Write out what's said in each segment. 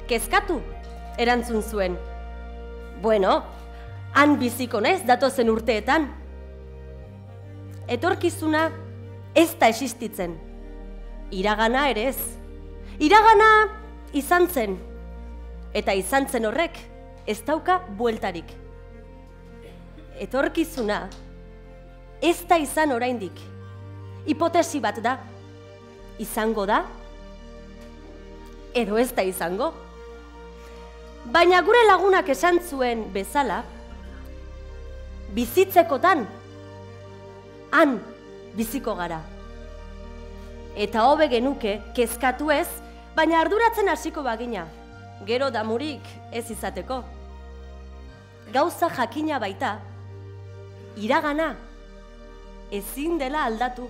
kezkatu, erantzun zuen. Bueno, han biziko naiz datozen urteetan. Etorkizuna ez da existitzen. Iragana ere ez. Iragana izan zen. Eta izan zen horrek ez dauka bueltarik. Etorkizuna ez da izan oraindik. Hipotesi bat da. Izango da? Edo ez da izango? Baina gure lagunak esan zuen bezala, bizitzekotan, han biziko gara. Eta hobe genuke kezkatu ez, baina arduratzen hasiko bagina, gero damurik ez izateko. Gauza jakina baita, iragana ezin dela aldatu.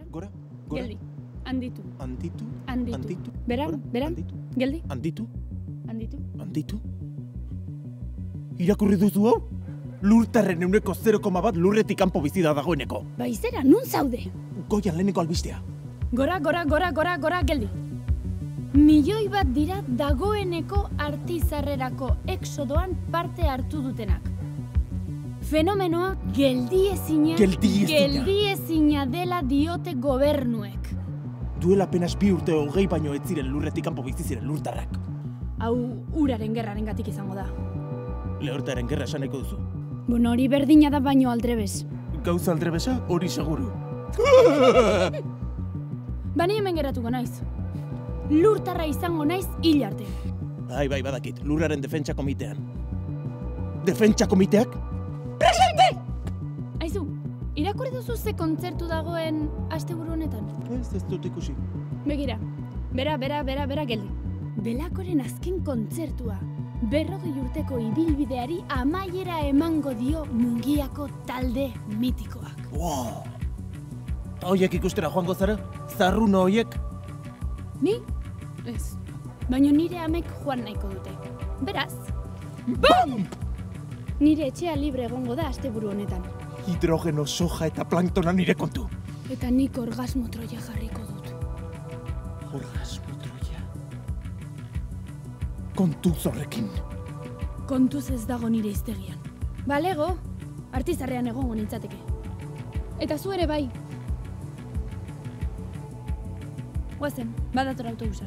Gora. Geldi. Handitu. Handitu. Beran. Geldi. Handitu. Irakurri duzu hau? Lurtarren 0,1 lurretik kanpo bizi da dagoeneko. Baizera, nun zaude? Goian leheneko albistea. Gora, geldi. 1.000.000 bat dira dagoeneko artizarrerako exodoan parte hartu dutenak. Fenomenoa geldiezina dela diote gobernuek. Duela apenas 2 urte 20 baino ez ziren lurretik kanpo bizi ziren lurtarrak. Hau uraren gerrarengatik izango da. Lehortaren gerra esaneko duzu. Bueno, hori berdina da baino aldrebes. Gauza aldrebesa hori seguru. Bani hemen geratuko naiz. Lurtarra izango naiz hil arte. Bai, badakit, lurraren defentsa komitean. Defentsa komiteak? Aizu, irakurri duzu ze kontzertu dagoen asteburu honetan? Ez dut ikusi. Begira, bera geldi. Belakoren azken kontzertua, 40 urteko ibilbideari amaiera emango dio Mungiako talde mitikoak. Wow! Hoiek ikustera joango zara? Zarruno hoiek? Ni? Ez. Baina nire amek joan nahiko dute. Beraz, BOOM! Nire etxea libre egongo da asteburu honetan. Hidrogeno, soja eta planktona nire kontu. Eta nik orgasmo troia jarriko dut. Orgasmo troia? Kontuz horrekin. Kontuz ez dago nire hiztegian. Balego, artizarrean egongo nintzateke. Eta zu ere bai. Guazen, badator autobusa.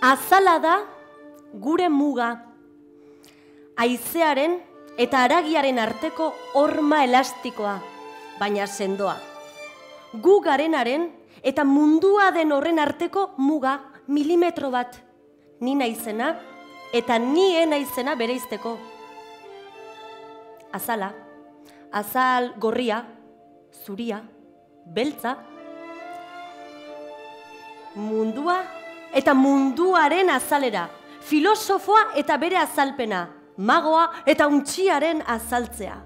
Azala da gure muga. Haizearen eta haragiaren arteko horma elastikoa, baina sendoa. Gu garenaren eta mundua den horren arteko muga milimetro bat. Ni naizena eta ni naizena bereizteko. Azala, azal gorria, zuria, beltza. Mundua eta munduaren azalera, filosofoa eta bere azalpena, magoa eta untxiaren azaltzea.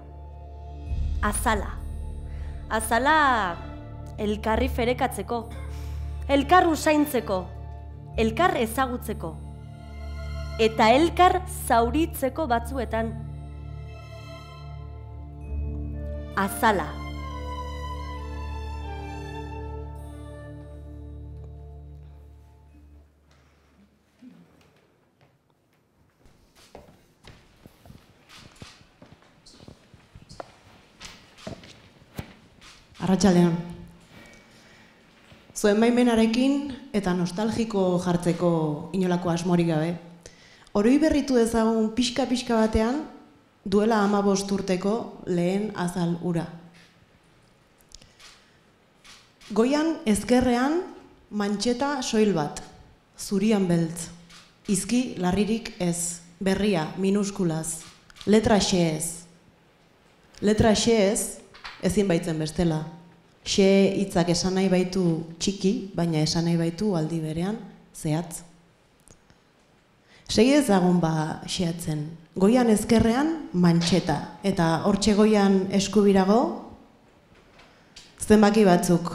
Azala. Azala elkarri ferekatzeko, elkar usaintzeko, elkar ezagutzeko. eta elkar zauritzeko batzuetan. Azala. Arratsaldean. Zuen baimenarekin eta nostalgiko jartzeko inolako asmorik gabe, oroi berritu ezagun pixka batean duela 15 urteko lehen azal ura. Goian ezkerrean mantxeta soil bat, zurian beltz, izki larririk ez, berria, minuskulaz, letra xeez. Letra xeez ezin baitzen bestela. Xe hitzak esan nahi baitu txiki, baina esan nahi baitu aldi berean zehatz. Segi ezagun xeatzen. Goian ezkerrean mantxeta, eta hortxe goian eskubirago zenbaki batzuk.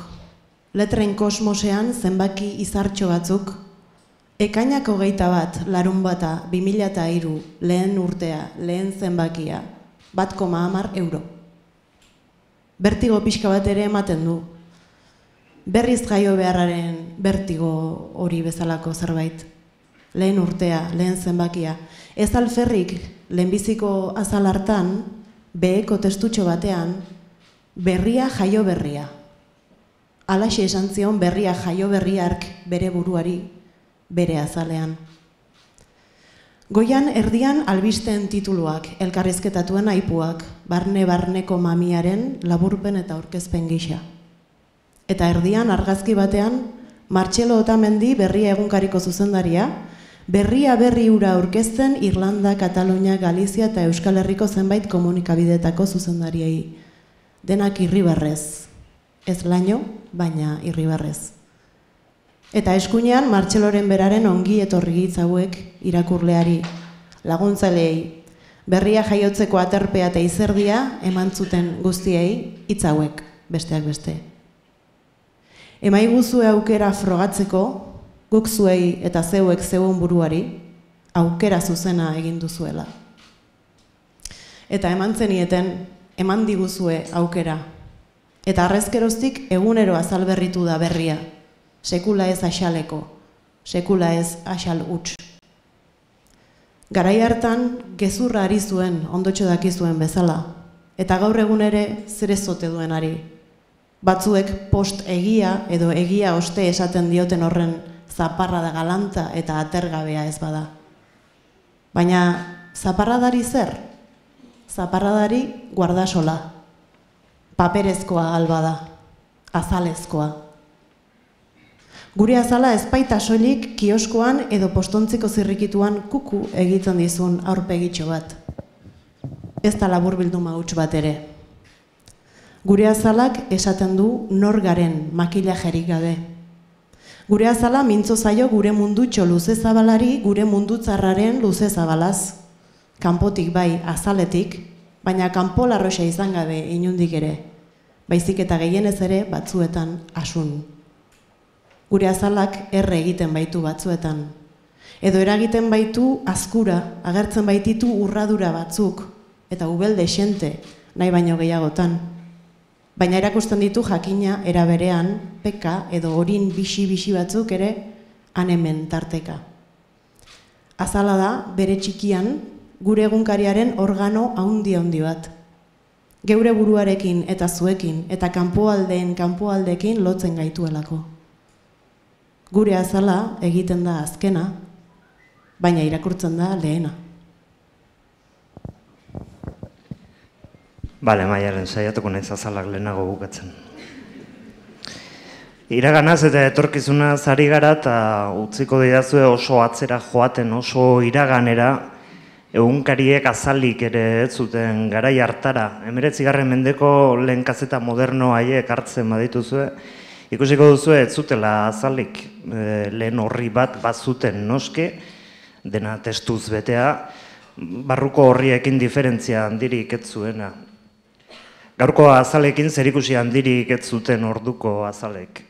Letren kosmosean zenbaki izartxo batzuk. Ekainak 21, larunbata, 2003, lehen urtea, lehen zenbakia, 1,10 euro. Bertigo pixka bat ere ematen du. Berriz jaio beharraren bertigo hori bezalako zerbait. Lehen urtea, lehen zenbakia. Ez alferrik, lehenbiziko azal hartan, beheko testutxo batean, berria jaio berria. Alaxe esan zion berria jaio berriark bere buruari, bere azalean. Goian erdian albisten tituluak, elkarrizketatuen aipuak, barne-barneko mamiaren laburpen eta aurkezpen gisa. Eta erdian argazki batean, Martxelo Otamendi berria egunkariko zuzendaria, berria berri ura aurkezten Irlanda, Katalunia, Galizia eta Euskal Herriko zenbait komunikabidetako zuzendariei. Denak irribarrez. Ez laino, baina irribarrez. Eta eskuinean Martxeloren beraren ongi etorri hitz hauek irakurleari, laguntzaileei, berria jaiotzeko aterpea eta izerdia eman zuten guztiei hitz hauek, besteak beste. Emaiguzue aukera frogatzeko, guk zuei eta zeuek zeuen buruari, aukera zuzena egin duzuela. Eta eman zenieten, eman diguzue aukera. Eta arrezkeroztik egunero azalberritu da berria. Sekula ez axaleko, sekula ez axal huts. Garai hartan, gezurra ari zuen, ondotxo dakizuen bezala, eta gaur egun ere zerezote duen ari. Batzuek post egia edo egia oste esaten dioten horren zaparrada galanta eta atergabea ez bada. Baina, zaparradari zer? Zaparradari guardasola. Paperezkoa alba da, azalezkoa. Gure azala ezpaita soilik kioskoan edo postontziko zirrikituan kuku egiten dizun aurpegitxo bat. Ez da laburbilduma huts bat ere. Gure azalak esaten du nor garen makillajerik gabe. Gure azala mintzo zaio gure mundutxo luze zabalari gure mundutzarraren luze zabalaz. Kanpotik bai azaletik, baina kanpo larroxa izan gabe inundik ere. Baizik eta gehienez ere batzuetan asun. Gure azalak erre egiten baitu batzuetan. Edo eragiten baitu azkura, agertzen baititu urradura batzuk, eta ubelde xente, nahi baino gehiagotan. Baina erakusten ditu jakina eraberean, peka edo orin bisi-bisi batzuk ere, hemen tarteka. Azala da, bere txikian, gure egunkariaren organo haundi bat. Geure buruarekin eta zuekin, eta kanpoaldeekin lotzen gaituelako. Gure azala egiten da azkena, baina irakurtzen da lehena. Bale, Maialen, saiatuko naiz azalak lehenago bukatzen. Iraganaz eta etorkizunaz ari gara eta utziko didazue oso atzera joaten, oso iraganera, egunkariek azalik ere ez zuten garai hartara. 19. mendeko lehen kazeta moderno haiek hartzen badituzue, ikusiko duzu ez zutela azalik, lehen horri bat bazuten noske, dena testuz betea, barruko horriekin diferentzia handirik ez zuena. Gaurko azalekin zerikusi handirik ez zuten orduko azalek.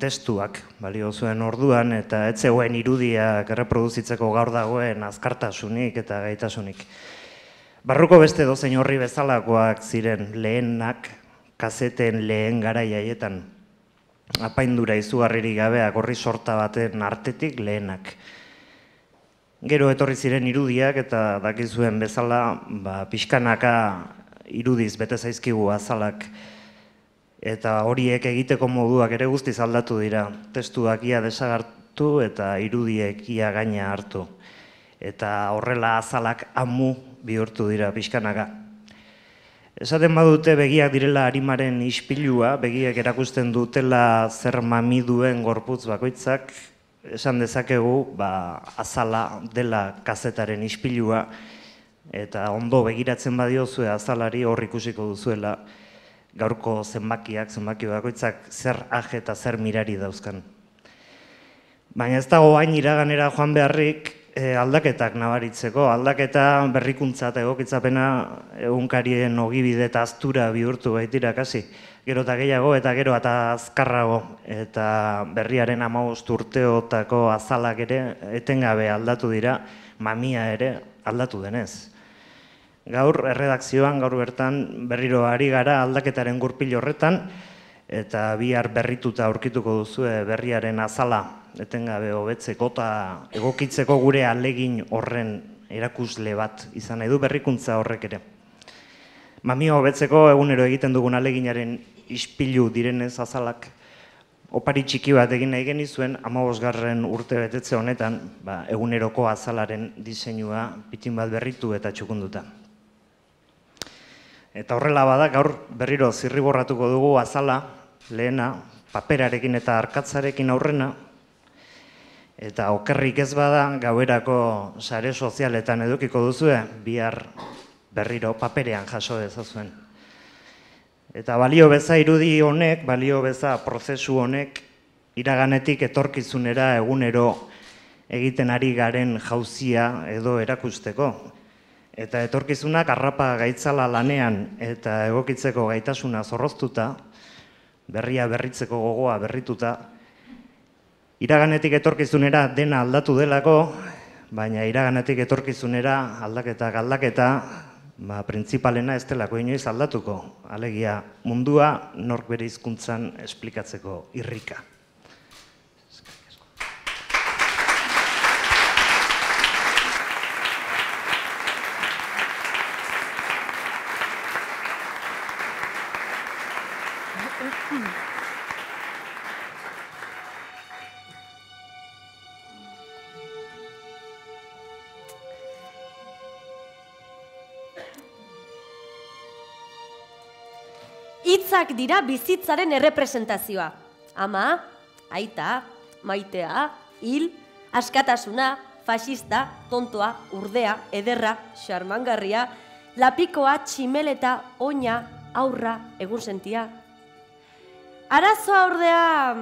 testuak balio zuen orduan, eta ez zegoen irudiak erreproduzitzeko gaur dagoen azkartasunik eta gaitasunik. Barruko beste dozein horri bezalakoak ziren lehenak, kazeten lehen garai haietan. Apaindura izugarririk gabeak horri sorta baten artetik lehenak. Gero etorri ziren irudiak eta dakizuen bezala, pixkanaka irudiz bete zaizkigu azalak. Eta horiek egiteko moduak ere guztiz aldatu dira. Testuak ia desagartu eta irudiek ia gaina hartu. Eta horrela azalak amu bihurtu dira pixkanaka. Esaten badute begiak direla arimaren ispilua, begiak erakusten dutela zer mami duen gorputz bakoitzak, esan dezakegu azala dela kazetaren ispilua, eta ondo begiratzen badiozue azalari hor ikusiko duzuela gaurko zenbaki bakoitzak zer aje eta zer mirari dauzkan. Baina ez dago hain iraganera joan beharrik aldaketak nabaritzeko, aldaketa berrikuntza eta egokitzapena egunkarien ogibide eta aztura bihurtu baitira kasi. Gero eta gehiago eta gero eta azkarrago eta berriaren 15 urteotako azalak ere etengabe aldatu dira, mamia ere aldatu denez. Gaur erredakzioan, gaur bertan berriro ari gara aldaketaren gurpil horretan eta bihar berrituta aurkituko duzue berriaren azala etengabe hobetzeko eta egokitzeko gure ahalegin horren erakusle bat izan nahi du berrikuntza horrek ere. Mamia hobetzeko egunero egiten dugun ahaleginaren ispilu direnez azalak opari txiki bat egin nahi genizuen 15. urte betetze honetan eguneroko azalaren diseinua pitin bat berritu eta txukunduta. Eta horrela bada gaur berriro zirriborratuko dugu azala, lehena, paperarekin eta arkatzarekin aurrena, eta okerrik ez bada gauerako sare sozialetan edukiko duzue, bihar berriro paperean jaso dezazuen. Eta balio beza irudi honek, balio beza prozesu honek, iraganetik etorkizunera egunero egiten ari garen jauzia edo erakusteko. Eta etorkizunak harrapa gaitzala lanean eta egokitzeko gaitasuna zorroztuta, berria berritzeko gogoa berrituta, iraganetik etorkizunera dena aldatu delako, baina iraganetik etorkizunera aldaketa, printzipalena ez delako inoiz aldatuko. Alegia, mundua nork bere hizkuntzan esplikatzeko irrika. Hitzak dira bizitzaren errepresentazioa. Ama, aita, maitea, hil, askatasuna, faxista, tontoa, urdea, ederra, xarmangarria, lapikoa, tximeleta, oina, aurra, egunsentia. Arazoa ordea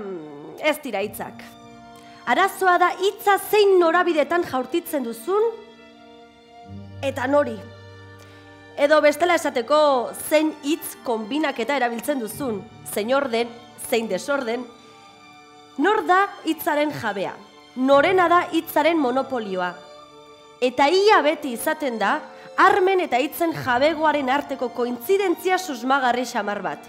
ez dira hitzak. Arazoa da hitza zein norabidetan jaurtitzen duzun eta nori. Edo bestela esateko zein hitz konbinaketa erabiltzen duzun, zein orden, zein desorden. Nor da hitzaren jabea, norena da hitzaren monopolioa. Eta ia beti izaten da, armen eta hitzen jabegoaren arteko kointzidentzia susmagarri xamar bat.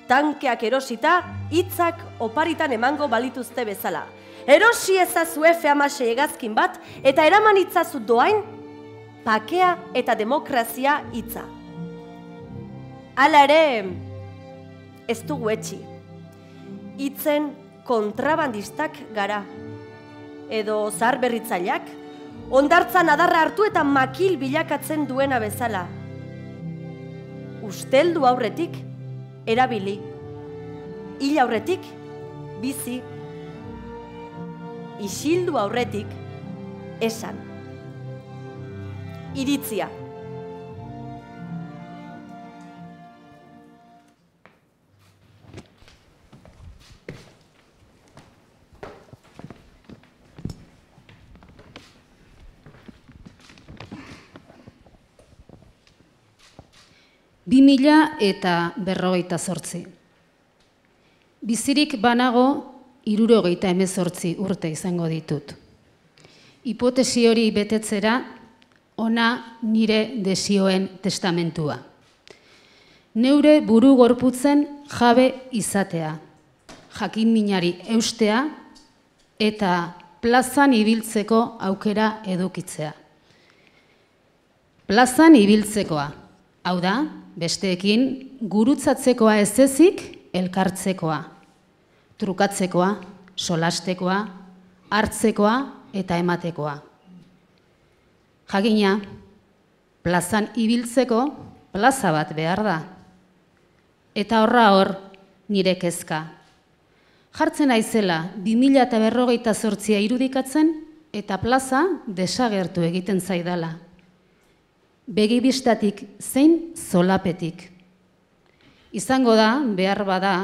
Tankeak erosita, hitzak oparitan emango balituzte bezala. Erosi ezazu F-16 hegazkin bat eta eraman itzazu doain, pakea eta demokrazia hitza. Hala ere, ez dugu etxi. Hitzen kontrabandistak gara. Edo zaharberritzaileak, hondartzan adarra hartu eta makil bilakatzen duena bezala. Usteldu aurretik, erabili. Hil aurretik, bizi. Isildu aurretik, esan. Iritzia. Bi 2048. Bizirik banago 78 urte izango ditut. Hipotesi hori betetzera, ona nire desioen testamentua. Neure buru gorputzen jabe izatea, jakinminari eustea eta plazan ibiltzeko aukera edukitzea. Plazan ibiltzekoa, hau da, besteekin gurutzatzekoa ez ezik elkartzekoa, trukatzekoa, solastekoa, hartzekoa eta ematekoa. Jakina, plazan ibiltzeko plaza bat behar da. Eta horra hor nire kezka. Jartzen aizela 2048 irudikatzen eta plaza desagertu egiten zaidala. Begibistatik zein zolapetik. Izango da, behar bada,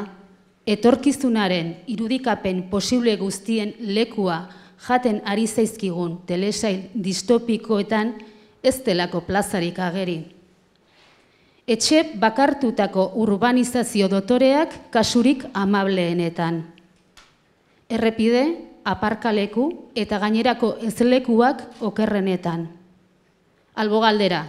etorkizunaren irudikapen posible guztien lekua jaten ari zaizkigun telesail distopikoetan ez delako plazarik ageri. Etxe bakartutako urbanizazio dotoreak kasurik amableenetan. Errepide, aparkaleku eta gainerako ezlekuak okerrenetan. Albo galdera.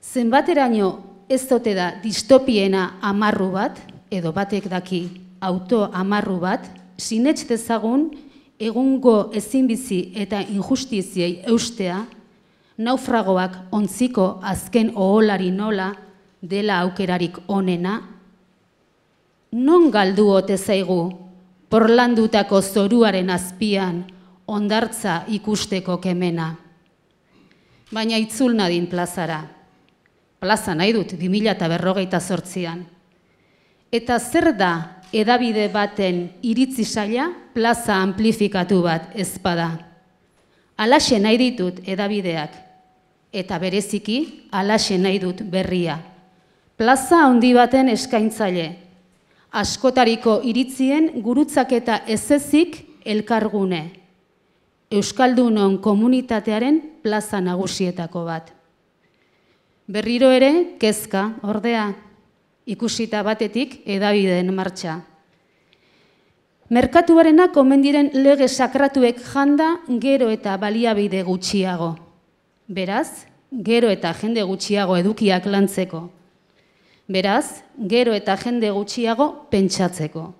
Zenbateraino ez ote da distopiena amarru bat, edo batek daki auto amarru bat, sinets dezagun egungo ezinbizi eta injustiziei eustea, naufragoak ontziko azken oholari nola dela aukerarik onena? Non galdu ote zaigu porlandutako zoruaren azpian ondartza ikusteko kemena? Baina itzul nadin plazara. Plaza nahi dut 2048an. Eta zer da edabide baten iritzi saila plaza amplifikatu bat ezpada? Alaxe nahi ditut edabideak. Eta bereziki, alaxe nahi dut berria. Plaza handi baten eskaintzaile. Askotariko iritzien gurutzaketa ez ezik elkargune. Euskaldunon komunitatearen plaza nagusietako bat. Berriro ere, kezka, ordea, ikusita batetik edabideen martxa. Merkatuarenak omen diren lege sakratuek janda gero eta baliabide gutxiago. Beraz, gero eta jende gutxiago edukiak lantzeko. Beraz, gero eta jende gutxiago pentsatzeko.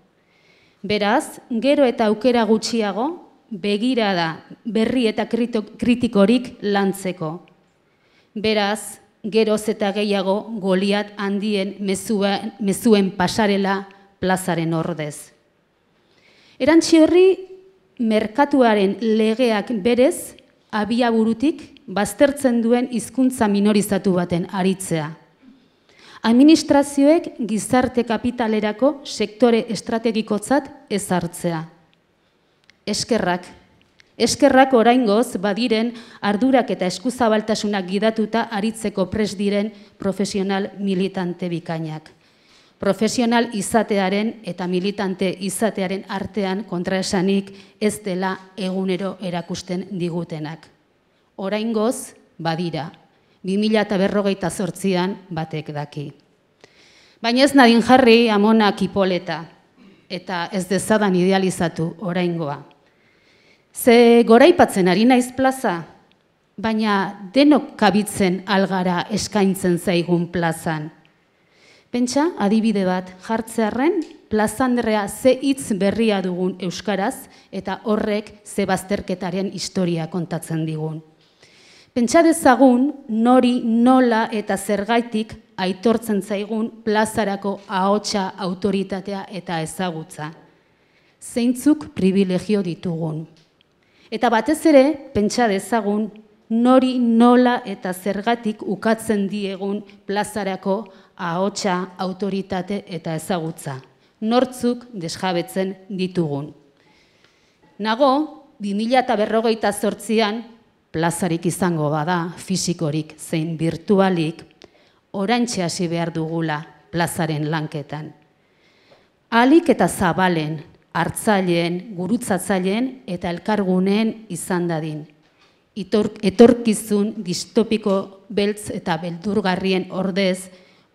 Beraz, gero eta aukera gutxiago begirada berri eta kritikorik lantzeko. Beraz, geroz eta gehiago Goliat handien mezuen pasarela plazaren ordez. Erantzi horri, merkatuaren legeak berez, abiaburutik baztertzen duen hizkuntza minorizatu baten aritzea. Administrazioek gizarte kapitalerako sektore estrategikotzat ezartzea. Eskerrak oraingoz badiren ardurak eta eskuzabaltasunak gidatuta aritzeko prest diren profesional militante bikainak. Profesional izatearen eta militante izatearen artean kontraesanik ez dela egunero erakusten digutenak. Oraingoz badira, 2048an batek daki. Baina ez nadin jarri amonak ipoleta, eta ez dezadan idealizatu oraingoa. Ze goraipatzen ari naiz plaza, baina denok kabitzen algara eskaintzen zaigun plazan. Pentsa, adibide bat jartzearren, plazandrea ze hitz berria dugun euskaraz eta horrek ze bazterketaren historia kontatzen digun. Pentsa dezagun nori, nola eta zergaitik aitortzen zaigun plazarako ahotsa, autoritatea eta ezagutza. Zeintzuk privilegio ditugun. Eta batez ere, pentsa dezagun nori, nola eta zergatik ukatzen diegun plazarako ahotsa, autoritate eta ezagutza. Nortzuk desjabetzen ditugun. Nago, 2048an, plazarik izango bada, fisikorik zein virtualik, oraintxe hasi behar dugula plazaren lanketan. Ahalik eta zabalen, hartzaileen, gurutzatzaileen eta elkarguneen izan dadin. Etorkizun distopiko beltz eta beldurgarrien ordez,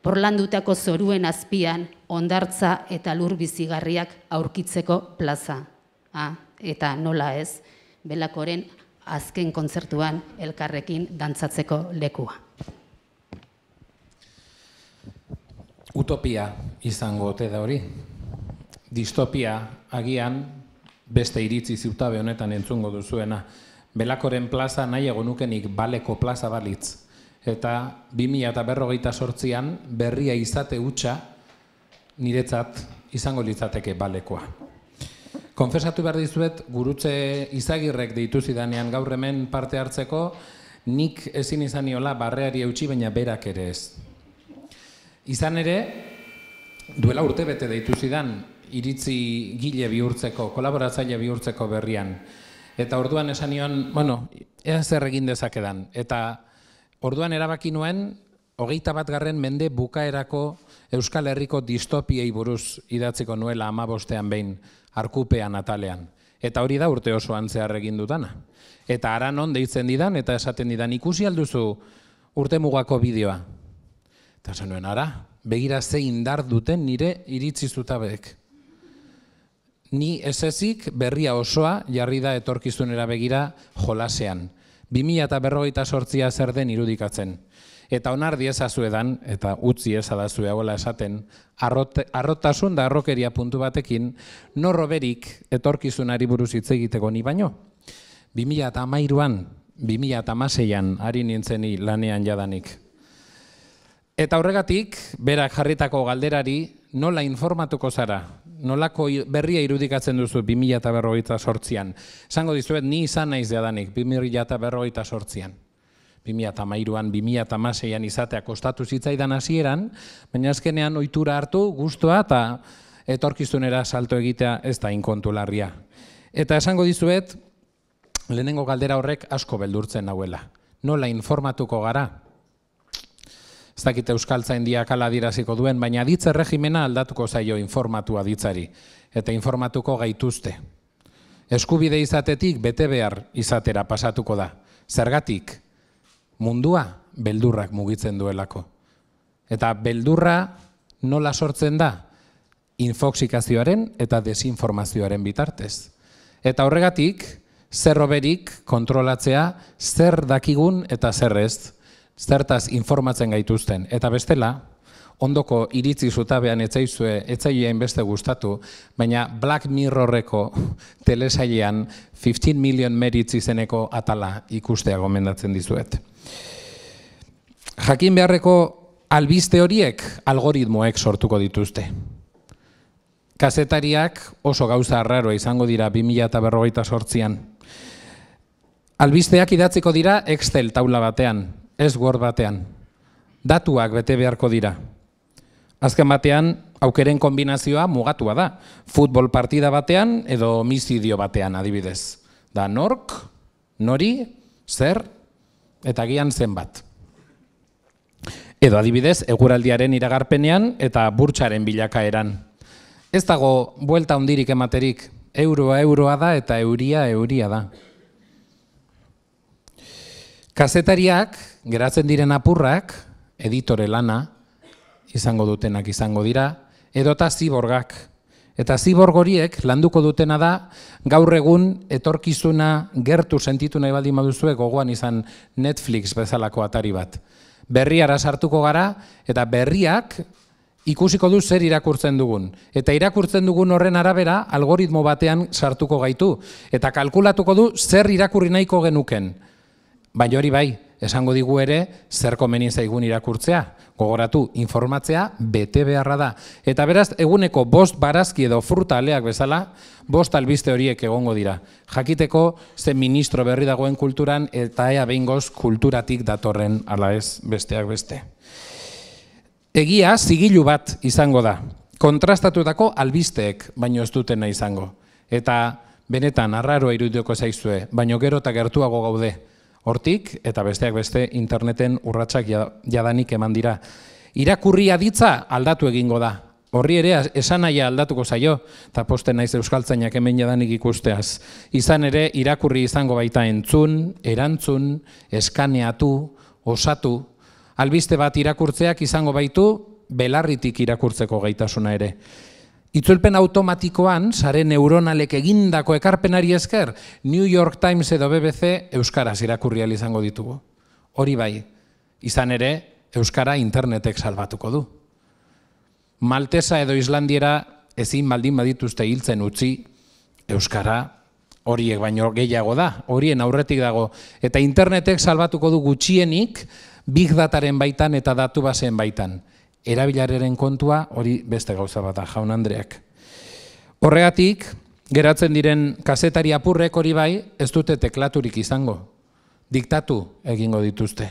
porlandutako zoruen azpian hondartza eta lur bizigarriak aurkitzeko plaza. Eta nola ez, Belakoren azken kontzertuan elkarrekin dantzatzeko lekua. Utopia izango ote da hori. Distopia agian beste iritzi zutabe honetan entzungo duzuena. Belakoren plaza nahiago nukenik baleko plaza balitz. Eta 2028an berria izate hutsa niretzat izango litzateke balekoa. Konfesatu behar dizuet, Gurutze Izagirrek deitu zidanean gaur hemen parte hartzeko, nik ezin izan niola barreari eutsi, baina berak ere ez. Izan ere, duela urtebete deitu zidan, iritzi gile bihurtzeko, kolaboratzaile bihurtzeko berrian. Eta orduan esan nion, ea zer egin dezakedan. Eta orduan erabaki nuen, 21. mende bukaerako Euskal Herriko distopiei buruz idatziko nuela 15ean behin, arkupean atalean. Eta hori da urte osoan zehar egin dutana. Eta Aranon deitzen didan, eta esaten didan, ikusi alduzu urte mugako bideoa. Eta esan nuen, ara, begira ze indar duten nire iritzi zutabeek. Ni ezezik berria osoa jarri da etorkizunera begira jolasean. 2058a zer den irudikatzen. Eta onar diezazuedan, eta utzi ezadazue hauela esaten, arrotasun da arrokeria puntu batekin, norroberik etorkizunari buruz hitz egiteko ni baino. 2013an, 2016an ari nintzeni lanean jadanik. Eta horregatik, berak jarritako galderari, nola informatuko zara? Nolako berria irudikatzen duzu 2028an? Esango dizuet, ni izan naiz jadanik 2028an. 2013an, 2016an izatea kostatu zitzaidan hasieran, baina azkenean ohitura hartu, gustua eta etorkizunera salto egitea ez da inkontularria. Eta esango dizuet, lehenengo galdera horrek asko beldurtzen nauela. Nola informatuko gara? Ez dakit Euskaltzaindiak hala adieraziko duen, baina aditze erregimena aldatuko zaio informatu aditzari, eta informatuko gaituzte. Eskubide izatetik bete behar izatera pasatuko da. Zergatik? Mundua beldurrak mugitzen duelako. Eta beldurra nola sortzen da? Infoxikazioaren eta desinformazioaren bitartez. Eta horregatik, zer hoberik kontrolatzea zer dakigun eta zer ez, zertaz informatzen gaituzten. Eta bestela, ondoko iritzi zutabean etzailea beste gustatu, baina Black Mirrorreko telesailean 15 Million Merits izeneko atala ikustea gomendatzen dizuet. Jakin beharreko albiste horiek algoritmoek sortuko dituzte. Kazetariak oso gauza arraroa izango dira 2028an. Albisteak idatziko dira Excel taula batean, ez Word batean. Datuak bete beharko dira. Azken batean, aukeren kombinazioa mugatua da. Futbol partida batean edo homizidio batean adibidez. Da nork, nori, zer, eta gian zenbat. Edo adibidez, eguraldiaren iragarpenean eta burtsaren bilakaeran. Ez dago buelta hundirik ematerik, euroa da eta euria da. Kazetariak, geratzen diren apurrak, editore lana, izango dutenak izango dira, edota ziborgak. Eta ziborg horiek landuko dutena da, gaur egun etorkizuna gertu sentitu nahi baldin baduzue gogoan izan Netflix bezalako atari bat. Berriara sartuko gara, eta berriak ikusiko du zer irakurtzen dugun. Eta irakurtzen dugun horren arabera, algoritmo batean sartuko gaitu. Eta kalkulatuko du zer irakurri nahiko genuken. Baina hori bai, esango digu ere, zer komeni zaigun irakurtzea. Gogoratu, informatzea bete beharra da. Eta beraz, eguneko 5 barazki edo fruta aleak bezala, 5 albiste horiek egongo dira. Jakiteko, ze ministro berri dagoen kulturan, eta ea behingoz kulturatik datorren ala ez besteak beste. Egia, zigilu bat izango da. Kontrastatutako albisteek, baino ez dutena izango. Eta benetan, arraroa irudiko zaizue, baino gero eta gertuago gaude. Hortik, eta besteak beste, interneten urratsak jadanik eman dira. Irakurri aditza aldatu egingo da. Horri ere, esanaia aldatuko zaio, eta posten naiz euskaltzainak hemen jadanik ikusteaz. Izan ere, irakurri izango baita entzun, erantzun, eskaneatu, osatu. Albiste bat irakurtzeak izango baitu, belarritik irakurtzeko gaitasuna ere. Itzulpen automatikoan, sare neuronalek egindako ekarpenari esker, New York Times edo BBC euskaraz irakurri ahal izango ditugu. Hori bai, izan ere, euskara internetek salbatuko du. Maltesa edo Islandiera ezin baldin badituzte hiltzen utzi, euskara horiek baino gehiago da, horien aurretik dago. Eta internetek salbatuko du gutxienik big dataren baitan eta datu baseen baitan. Erabilararen kontua hori beste gauza bat da, jaun Andreak. Horregatik, geratzen diren kazetari apurrek hori bai, ez dute teklaturik izango. Diktatu egingo dituzte.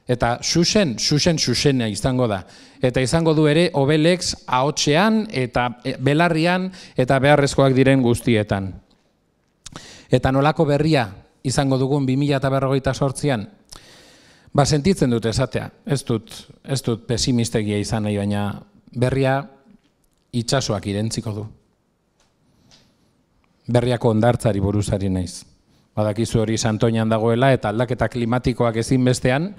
Eta xusena izango da. Eta izango du ere Obelex ahotsean eta belarrian eta beharrezkoak diren guztietan. Eta nolako berria izango dugun 2028an? Sentitzen dut esatea, ez dut pesimistegia izan nahi, baina berria itsasoak irentziko du. Berriako hondartzari buruzari naiz. Badakizu hori Santoñan dagoela eta aldaketa klimatikoak ezinbestean,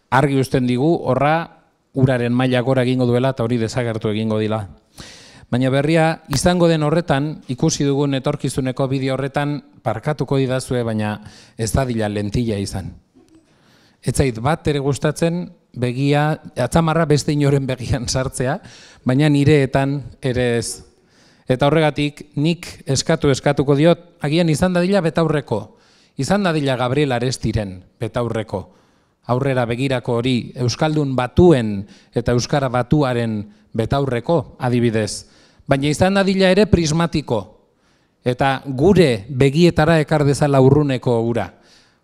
argi uzten digu horra uraren maila gora egingo duela eta hori desagertu egingo dila. Baina berria izango den horretan, ikusi dugun etorkizuneko bideo horretan, parkatuko didazue, baina ez dadila lentilla izan. Ez zait bat ere gustatzen begia, atzamarra beste inoren begian sartzea, baina nireetan ere ez. Eta horregatik nik eskatuko diot, agian izan dadila betaurreko, izan dadila Gabriel Arestiren betaurreko, aurrera begirako hori Euskaldun batuen eta Euskara batuaren betaurreko adibidez, baina izan dadila ere prismatiko, eta gure begietara ekar dezala urruneko ura.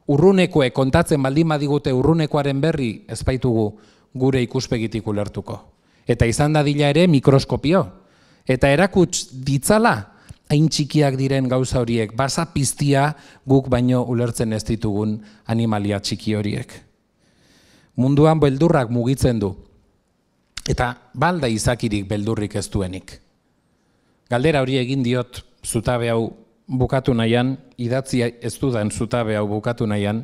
Urrunekoek kontatzen baldin badigute urrunekoaren berri ez baitugu gure ikuspegitik ulertuko. Eta izan dadila ere mikroskopio. Eta erakuts ditzala hain txikiak diren gauza horiek, basa piztia guk baino ulertzen ez ditugun animalia txiki horiek. Munduan beldurrak mugitzen du. Eta balda izakirik beldurrik ez duenik. Galdera hori egin diot zutabe hau bukatu nahian, idatzi ez dudan zutabe hau bukatu nahian,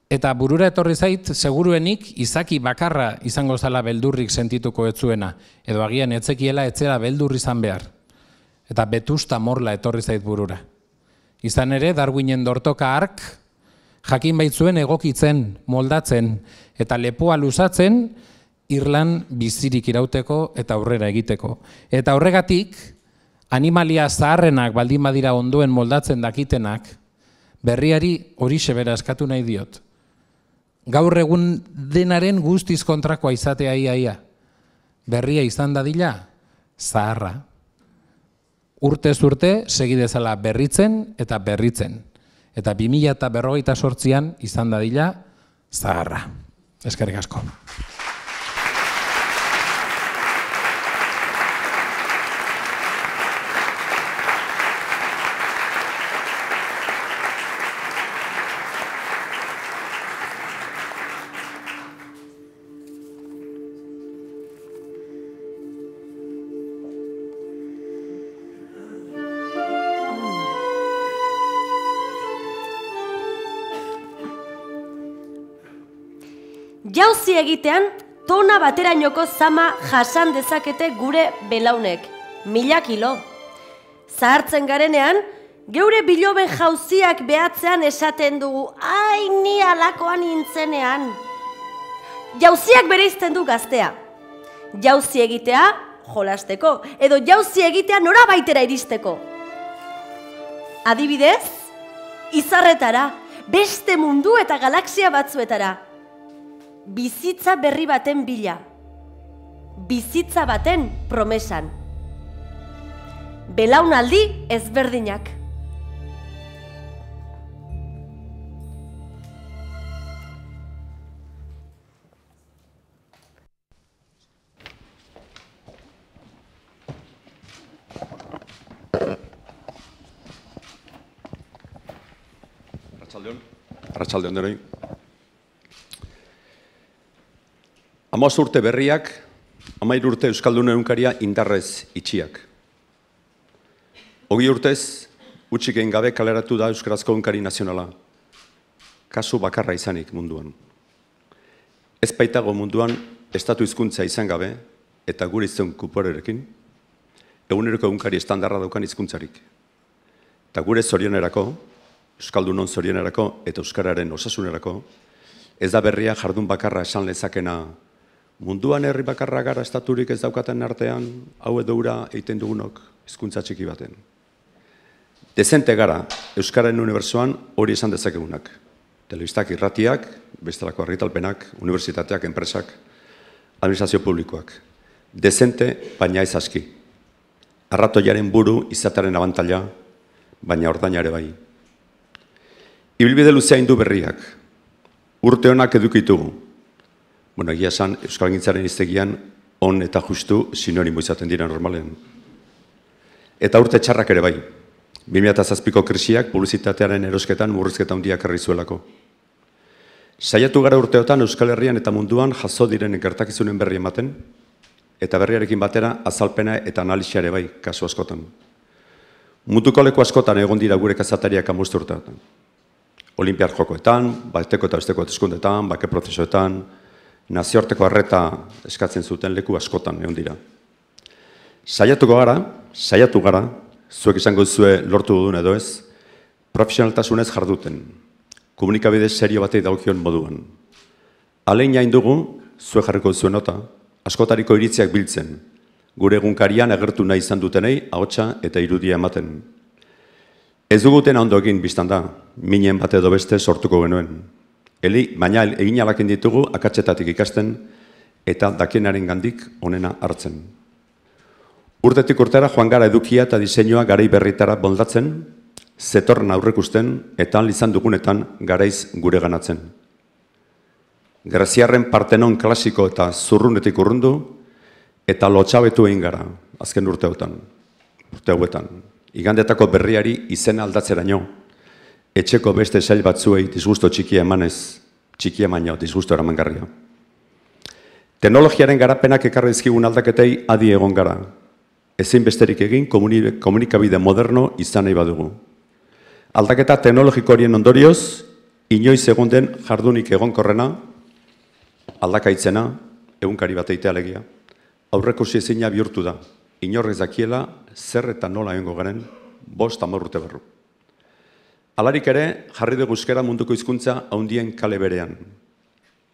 eta burura etorri zait, seguruenik izaki bakarra izango zala beldurrik sentituko ez zuena, edo agian etzekiela etzera beldur izan behar, eta betusta morla etorri zait burura. Izan ere, Darwinen dortoka hark, jakin baitzuen egokitzen, moldatzen, eta lepoa luzatzen, irlan bizirik irauteko eta aurrera egiteko. Eta horregatik, animalia zaharrenak baldin badira ondoen moldatzen dakitenak, berriari hori sebera eskatu nahi diot. Gaur egun denaren guztiz kontrakoa izatea iaia. Berria izan dadila, zaharra. Urtez urte, segidezala berritzen eta berritzen. Eta 2048an izan dadila, zaharra. Eskerrik asko. Jauzi egitean, tona baterainoko zama jasan dezakete gure belaunek, 1000 kilo. Zahartzen garenean, geure biloben jauziak behatzean esaten dugu, ai, ni alakoan nintzenean. Jauziak bereizten du gaztea. Jauzi egitea jolasteko, edo jauzi egitea nora baitera iristeko. Adibidez, izarretara, beste mundu eta galaxia batzuetara. Bizitza berri baten bila. Bizitza baten promesan. Belaunaldi ezberdinak. Arratsaldeon denoi. 15 urte berriak, 13 urte Euskaldun egunkaria indarrez itxiak. 20 urtez, utzik egin gabe kaleratu da Euskarazko egunkari nazionala. Kasu bakarra izanik munduan. Ez baitago munduan, estatu hizkuntza izan gabe, eta gure izan kuporerekin, eguneroko egunkari estandarra daukan hizkuntzarik. Eta gure zorionerako, Euskaldunon zorionerako eta Euskararen osasunerako, ez da berria jardun bakarra esan lezakena, munduan herri bakarra gara estaturik ez daukaten artean, hau edo ura egiten dugunok hizkuntza txiki baten. Dezente gara, Euskararen unibertsoan hori esan dezakegunak. Telebistak, irratiak, bestelako argitalpenak, unibertsitateak, enpresak, administrazio publikoak. Dezente, baina ez aski. Arratoiaren buru izataren abantaila, baina ordaina ere bai. Ibilbide luzea indu berriak. Urte honak edukitugu. Bueno, egia esan, euskalgintzaren hiztegian on eta justu sinonimo izaten dira normalen. Eta urte txarrak ere bai. 2007ko krisiak publizitatearen erosketan murrizketa handiak ekarri zuelako. Saiatu gara urteotan Euskal Herrian eta munduan jaso diren gertakizunen berri ematen, eta berriarekin batera azalpena eta analisia ere bai, kasu askotan. Munduko leku askotan egon dira gure kazatariak 15 urteetan. Olimpiar jokoetan, bateko eta besteko hauteskundeetan, bake prozesuetan, nazioarteko arreta eskatzen zuten leku askotan egon dira. Saiatu gara, zuek izango zue lortu duen edo ez, profesionaltasunez jarduten, komunikabide serio batei dagokion moduan. Alein jain dugu, zuek jarriko zuen nota, askotariko iritziak biltzen, gure egunkarian agertu nahi izan dutenei ahotsa eta irudia ematen. Ez duguten ondo egin biztan da, minen bat edo beste sortuko genuen. Baina egin alaken ditugu akatsetatik ikasten eta dakienaren gandik onena hartzen. Urtetik urtera joan gara edukia eta diseinua garai berritara moldatzen, zetorren aurrekusten eta izan dugunetan garaiz gure ganatzen. Greziarren Partenon klasiko eta zurrunetik urrundu eta lotxabetu egin gara, azken urte hauetan. Igandetako berriari izena aldatzeraino, etxeko beste sail batzuei disgusto txikia emanez, txikia baino disgusto eramangarria. Teknologiaren garapenak ekarri dizkigun aldaketei adi egon gara. Ezin besterik egin komunikabide moderno izan nahi badugu. Aldaketa teknologiko horien ondorioz, inoiz egon den jardunik egonkorrena, aldakaitzena, egunkari bat eitea alegia, aurrekosi ezina bihurtu da. Inorrez dakiela, zer eta nola egongo garen, 5-10 urte barru. Alarik ere, jarri dugu euskara munduko hizkuntza handien kale berean.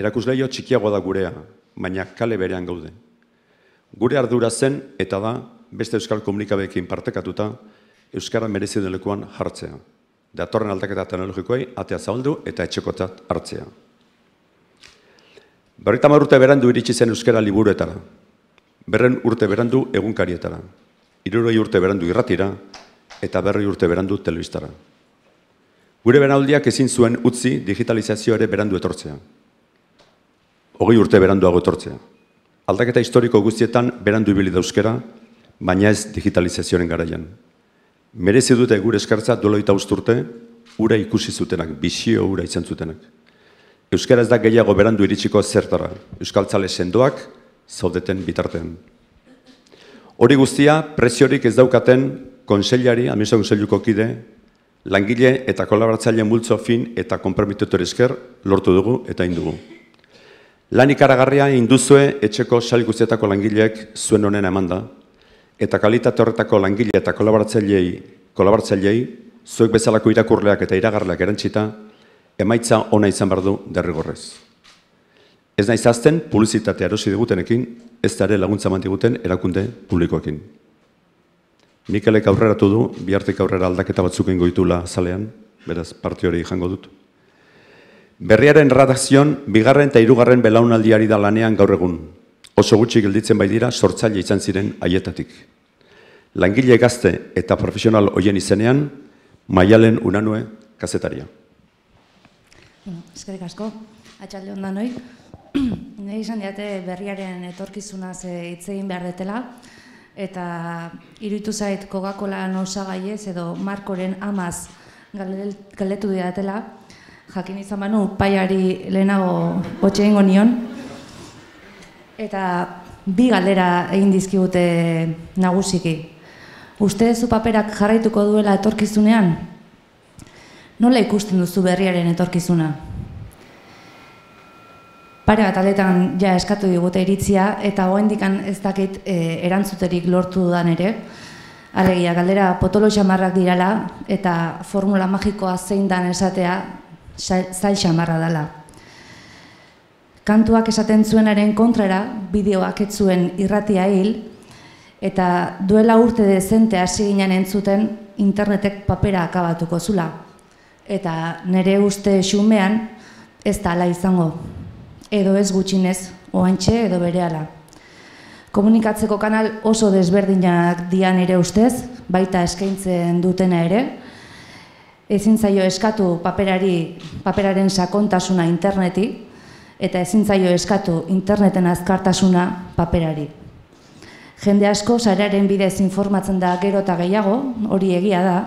Erakusleio txikiagoa da gurea, baina kale berean gaude. Gure ardura zen eta da, beste euskal komunikabeekin partekatuta, euskara merezi den lekuan jartzea. Datorren aldaketa teknologikoei atea zabaldu eta etxekotzat hartzea. 50 urte berandu iritsi zen euskara liburuetara. 100 urte berandu egunkarietara. 60 urte berandu irratira eta 40 urte berandu telebistara. Gure belaunaldiak ezin zuen utzi digitalizazio ere berandu etortzea. 20 urte beranduago etortzea. Aldaketa historiko guztietan berandu ibili da euskara, baina ez digitalizazioaren garaian. Merezi dute gure eskartza 25 urte, ura ikusi zutenak, bisio ura izan zutenak. Euskara ez da gehiago berandu iritsiko zertara, euskaltzale sendoak zaudeten bitartean. Hori guztia, preziorik ez daukaten konseilari, administrazio kontseiluko kide, langile eta kolaboratzaile multzo fin eta konprometitore esker lortu dugu eta indugu. Lan ikaragarria induzue etxeko sail guztietako langileek zuen honena emanda, eta kalitate horretako langile eta kolaboratzailei, zuek bezalako irakurleak eta iragarleak erantzita, emaitza ona izan behar du derrigorrez. Ez naiz ahazten, publizitatea erosi digutenekin, ez da ere laguntza eman diguten erakunde publikoekin. Mikelek aurreratu du, bihartik aurrera aldaketa batzuk egingo ditula zalean, beraz, parte hori jango dut. Berriaren redakzion, 2. eta 3. belaunaldiari da lanean gaur egun. Oso gutxi gelditzen bai dira, sortzaile izan ziren haietatik. Langile gazte eta profesional hoien izenean, Maialen Unanue kazetaria. Eskerrik asko, atxalde ondan hoi. Nire izan diate berriaren etorkizunaz hitz egin behar detela, eta iruditu zait Coca-Cola osagaiez edo Markoren amaz galdetu diatela, jakin izan banu paiari lehenago hotxe egingo nion, eta 2 galdera egin dizkigute nagusiki. Uste zu paperak jarraituko duela etorkizunean? Nola ikusten duzu berriaren etorkizuna? Pare bat aletan ja eskatu digute iritzia, eta oraindikan ez dakit erantzuterik lortu dudan ere. Alegia, galdera potolo xamarrak dirala, eta formula magikoa zein dan esatea zail xamarra dela. Kantuak esaten zuenaren kontrara, bideoak ez zuen irratia hil, eta duela urte dezente hasi ginen entzuten internetek papera akabatuko zula. Eta nire uste xumean ez da ala izango, edo ez gutxinez, oantxe edo berehala. Komunikatzeko kanal oso desberdinak dian nire ustez, baita eskaintzen dutena ere. Ezin zaio eskatu paperaren sakontasuna interneti, eta ezin zaio eskatu interneten azkartasuna paperari. Jende asko sarearen bidez informatzen da gero eta gehiago, hori egia da,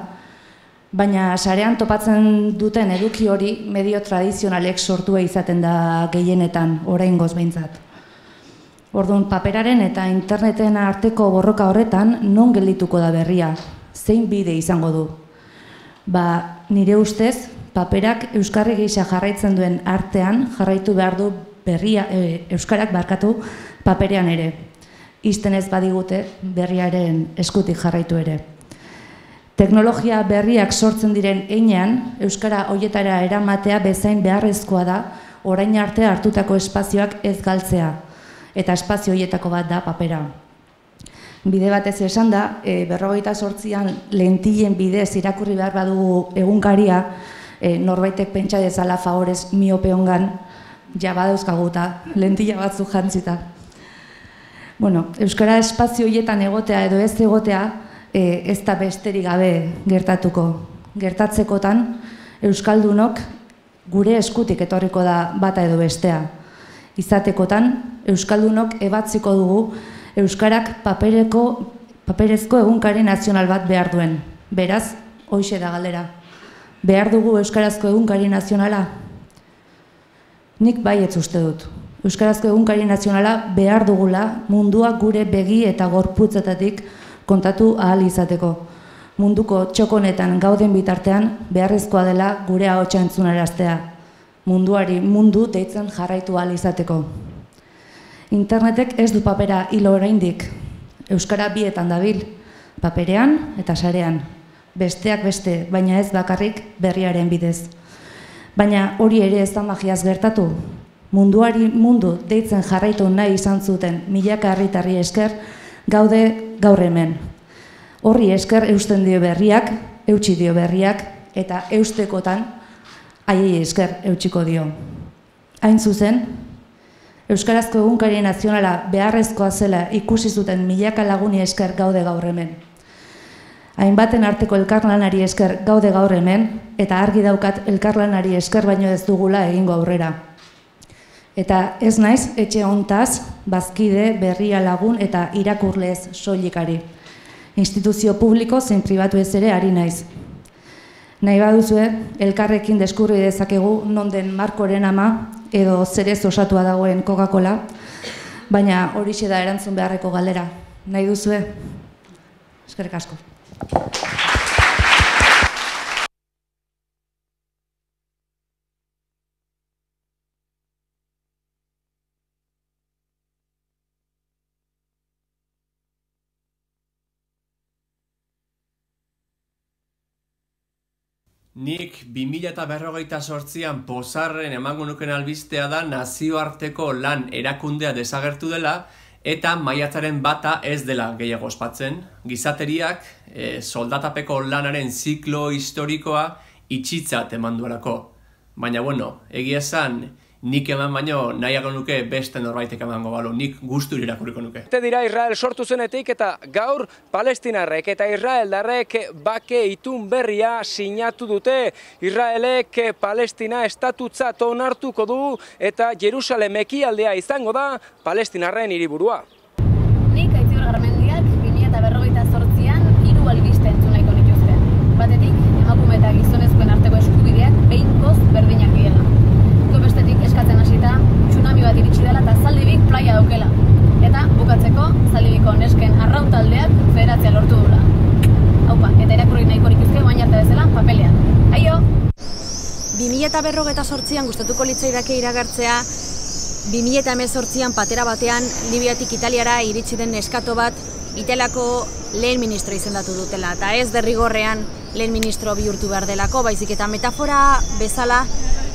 baina sarean topatzen duten eduki hori medio tradizionalek sortua izaten da gehienetan, oraingoz behintzat. Orduan, paperaren eta interneten arteko borroka horretan non geldituko da berria, zein bide izango du. Nire ustez, paperak euskarri gisa jarraitzen duen artean jarraitu behar du euskarak barkatu paperean ere. Izten ez badigute berriaren eskutik jarraitu ere. Teknologia berriak sortzen diren heinean, euskara hoietara eramatea bezain beharrezkoa da, orain arte hartutako espazioak ez galtzea. Eta espazio horietako bat da papera. Bide batez esan da, 58an lentilen bidez irakurri behar badugu egunkaria, norbaitek pentsa dezala favorez miope ongan, ja badauzkaguta, lentila batzuk jantzita. Euskara espazio horietan egotea edo ez egotea, ez da besterik gabe gertatuko. Gertatzekotan, euskaldunok gure eskutik etorriko da bata edo bestea. Izatekotan, euskaldunok ebatziko dugu euskarak paperezko egunkari nazional bat behar duen. Beraz, hoxe da galdera. Behar dugu euskarazko egunkari nazionala? Nik baietz uste dut. Euskarazko egunkari nazionala behar dugula mundua gure begi eta gorputzetatik kontatu ahal izateko. Munduko txokonetan gauden bitartean beharrezkoa dela gure ahotsa entzunaraztea. Munduari mundu deitzen jarraitu ahal izateko. Internetek ez du papera hilo oraindik. Euskara bietan dabil, paperean eta sarean. Besteak beste, baina ez bakarrik berriaren bidez. Baina hori ere ez da magiaz gertatu. Munduari mundu deitzen jarraitu nahi izan zuten milaka herritarri esker gaude gaur hemen. Horri esker eusten dio berriak, eutsi dio berriak, eta eustekotan haiei esker eutsiko dio. Hain zuzen, euskarazko egunkari nazionala beharrezkoa zela ikusi zuten milaka laguni esker gaude gaur hemen. Hainbaten arteko elkarlanari esker gaude gaur hemen, eta argi daukat elkarlanari esker baino ez dugula egingo aurrera. Eta ez naiz etxe hontaz, bazkide, berria lagun eta irakurlez soilikari. Instituzio publiko zein pribatu ez ere ari naiz. Nahi baduzue, elkarrekin deskurri dezakegu non den Markoren ama edo zerez osatua dagoen Coca-Cola, baina horixe da erantzun beharreko galdera. Nahi duzue? Eskerrik asko. Nik 2048an pozarren emango nuken albistea da nazioarteko lan erakundea desagertu dela eta maiatzaren 1 ez dela gehiago ospatzen. Gizateriak soldatapeko lanaren ziklo historikoa itxitzat eman duelako. Baina egia esan, nik eman baino nahiago nuke beste norbaitek emango balu, nik gustura irakurriko nuke. Dira Israel sortu zenetik eta gaur palestinarrek eta israeldarrek bake itun berria sinatu dute. Israelek Palestina estatutzat onartuko du eta Jerusalem ekialdea izango da palestinarren hiriburua. Nik Aitziber Garmendiak 2048an 3 albiste entzun nahiko nituzke. Batetik, emakume eta gizonezkoen arteko eskubideak behingoz berdinak direla. Bestetik eskatzen hasita, tsunami bat iritsi dela eta Zaldibik playa daukela. Eta bukatzeko, Zaldibiko nesken arraun taldeak federatzea lortu dula. Haupa, eta irakurri nahiko nituzke baina arte bezala papelean. Aio! 2048an gustatuko litzaidake iragartzea 2018an patera batean Libiatik Italiara iritsi den neskato bat Italiako lehen ministro izendatu dutela, eta ez derrigorrean lehen ministro bihurtu behar delako, baizik eta metafora bezala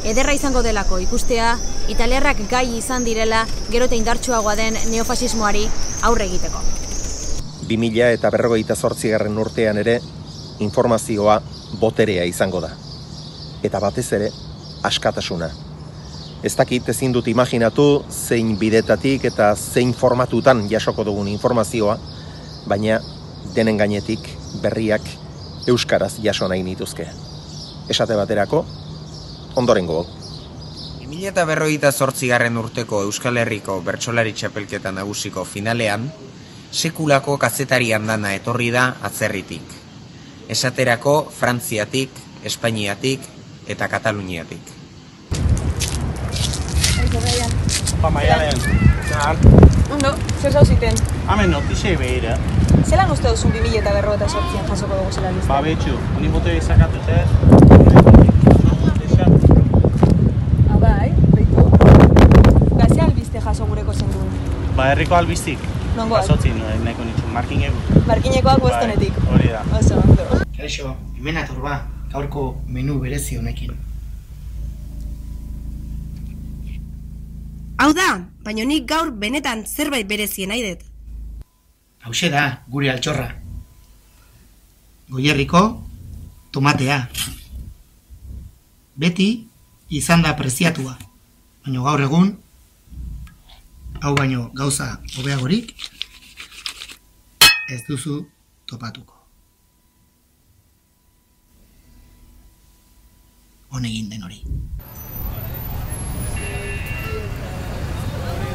ederra izango delako ikustea italiarrak gai izan direla gero eta indartsuagoa den neofasismoari aurre egiteko. 2028. urtean ere informazioa boterea izango da. Eta batez ere, askatasuna. Ez dakit ezin dut imaginatu zein bidetatik eta zein formatutan jasoko dugun informazioa, baina denen gainetik berriak euskaraz jaso nahi nituzke. Esate baterako, ondorengo. 2028. urteko Euskal Herriko bertsolari txapelketa nagusiko finalean, sekulako kazetari andana etorri da atzerritik. Esaterako Frantziatik, Espainiatik eta Kataluniatik. Pa Maialen. Ondo, zer zauziten? Hemen notizia behira. Zelan uste duzun 2028an jasoko dugu zela lista? Ba, betxu, honi botoi zakatute. Hau bai, behitu. Gaze albiste jaso gureko zen duen? Ba, herriko albiztik. Nongoak? Basotzin, nahiko nitzu, markineko. Markinekoak Bostonetik. Hori da. Oso, ondo. Kaixo, hemen ator ba, gaurko menu berezi honekin. Hau da, baina nik gaur benetan zerbait berezien nahi dut. Hauxe da, gure altxorra. Goierriko, tomatea. Beti, izan da preziatua. Baina gaur egun, hau baino gauza hobeagorik, ez duzu topatuko. Honegin den hori.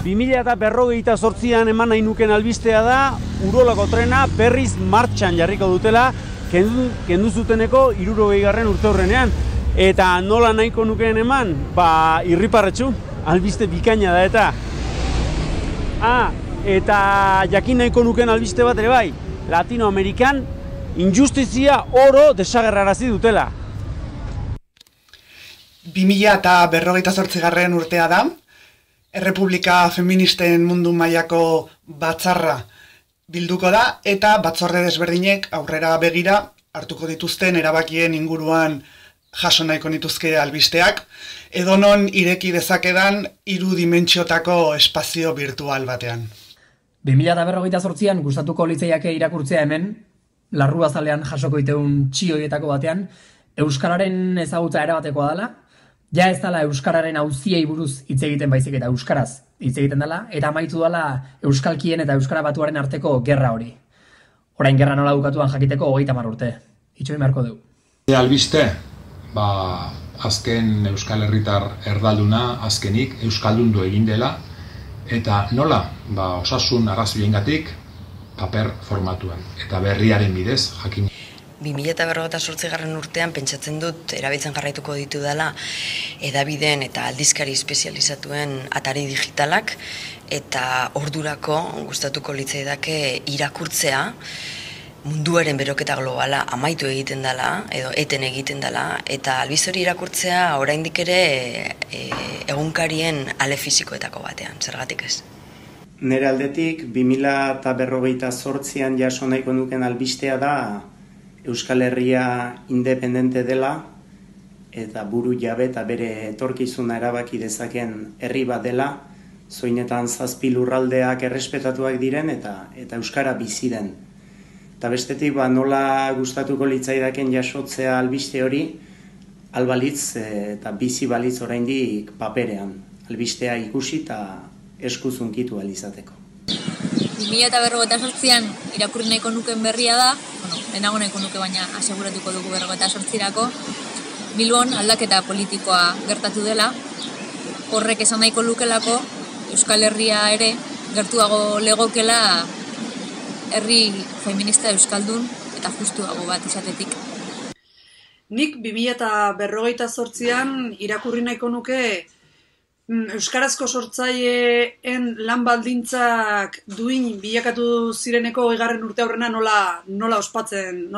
2028an eman nahi nuken albistea da, Urolako trena berriz martxan jarriko dutela, kendu zuteneko 60. urteurrenean. Eta nola nahiko nukeen eman? Ba, irriparretxu, albiste bikaina da eta. Eta jakin nahiko nuken albiste bat ere bai, Latinoamerikan injustizia oro desagerrarazi dutela. 2028. urtea da, Errepublika Feministen mundu mailako batzarra bilduko da, eta batzorde desberdinek aurrera begira hartuko dituzten erabakien inguruan jaso nahiko nituzke albisteak, edonon ireki dezakedan 3 dimentsiotako espazio virtual batean. 2028an gustatuko litzaiake irakurtzea hemen, larruazalean jasoko iteun txioietako batean, euskararen ezagutza erabatekoa dela, ja ez dela euskararen auziei buruz hitz egiten baizik eta euskaraz hitz egiten dela, eta amaitu dela euskalkien eta euskara batuaren arteko gerra hori. Orain gerra nola bukatuan jakiteko 30 urte. Itxoi beharko dugu. Albiste, azken Euskal Herritar erdalduna azkenik euskaldundu egin dela, eta nola, osasun arrazoiengatik paper formatuan, eta berriaren bidez jakin. 2028. urtean pentsatzen dut erabiltzen jarraituko ditu dela edabideen eta aldizkari espezializatuen atari digitalak, eta ordurako gustatuko litzaidake irakurtzea munduaren beroketa globala amaitu egiten dela, edo eten egiten dela, eta albiz hori irakurtzea oraindik ere egunkarien ale fisikoetako batean, zergatik ez? Nere aldetik 2028an jaso nahiko nuken albistea da Euskal Herria independente dela, eta buru jabe eta bere etorkizuna erabaki dezaken herri bat dela, zoinetan 7 lurraldeak errespetatuak diren eta euskara bizi den. Eta bestetik nola gustatuko litzaidaken jasotzea albiste hori, albalitz eta bizi balitz oraindik paperean. Albistea ikusi eta eskuzunkitu alizateko. 2028an irakurri nahiko nuken berria da, lehenago nahiko nuke baina aseguratuko dugu 2028rako, Bilbon aldaketa politikoa gertatu dela, horrek esan nahiko lukelako Euskal Herria ere gertuago legokela herri feminista euskaldun eta justuago bat izatetik. Nik 2028an irakurri nahiko nuke euskarazko sortzaileen lan baldintzak duin bilakatu zireneko 20. urteurrena nola ospatzen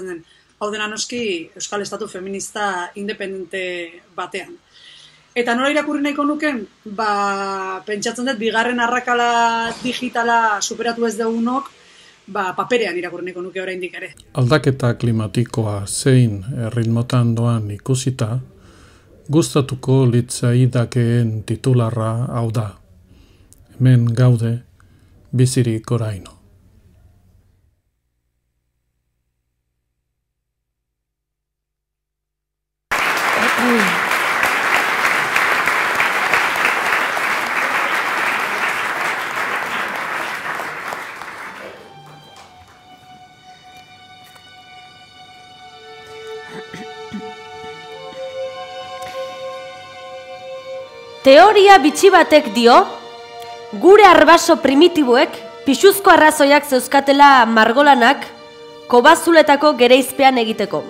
den. Hau dena noski Euskal Estatu feminista independente batean. Eta nola irakurri nahiko nuken, pentsatzen dut, bigarren arrakala digitala superatu ez dugunok, paperean irakurri nahiko nuke oraindik ere. Aldaketa klimatikoa zein erritmotan doan ikusita, gustatuko litzaidakeen titularra hau da. Hemen gaude, bizirik oraino. Teoria bitxi batek dio, gure arbaso primitiboek pixuzko arrazoiak zeuzkatela margolanak kobazuletako gereizpean egiteko.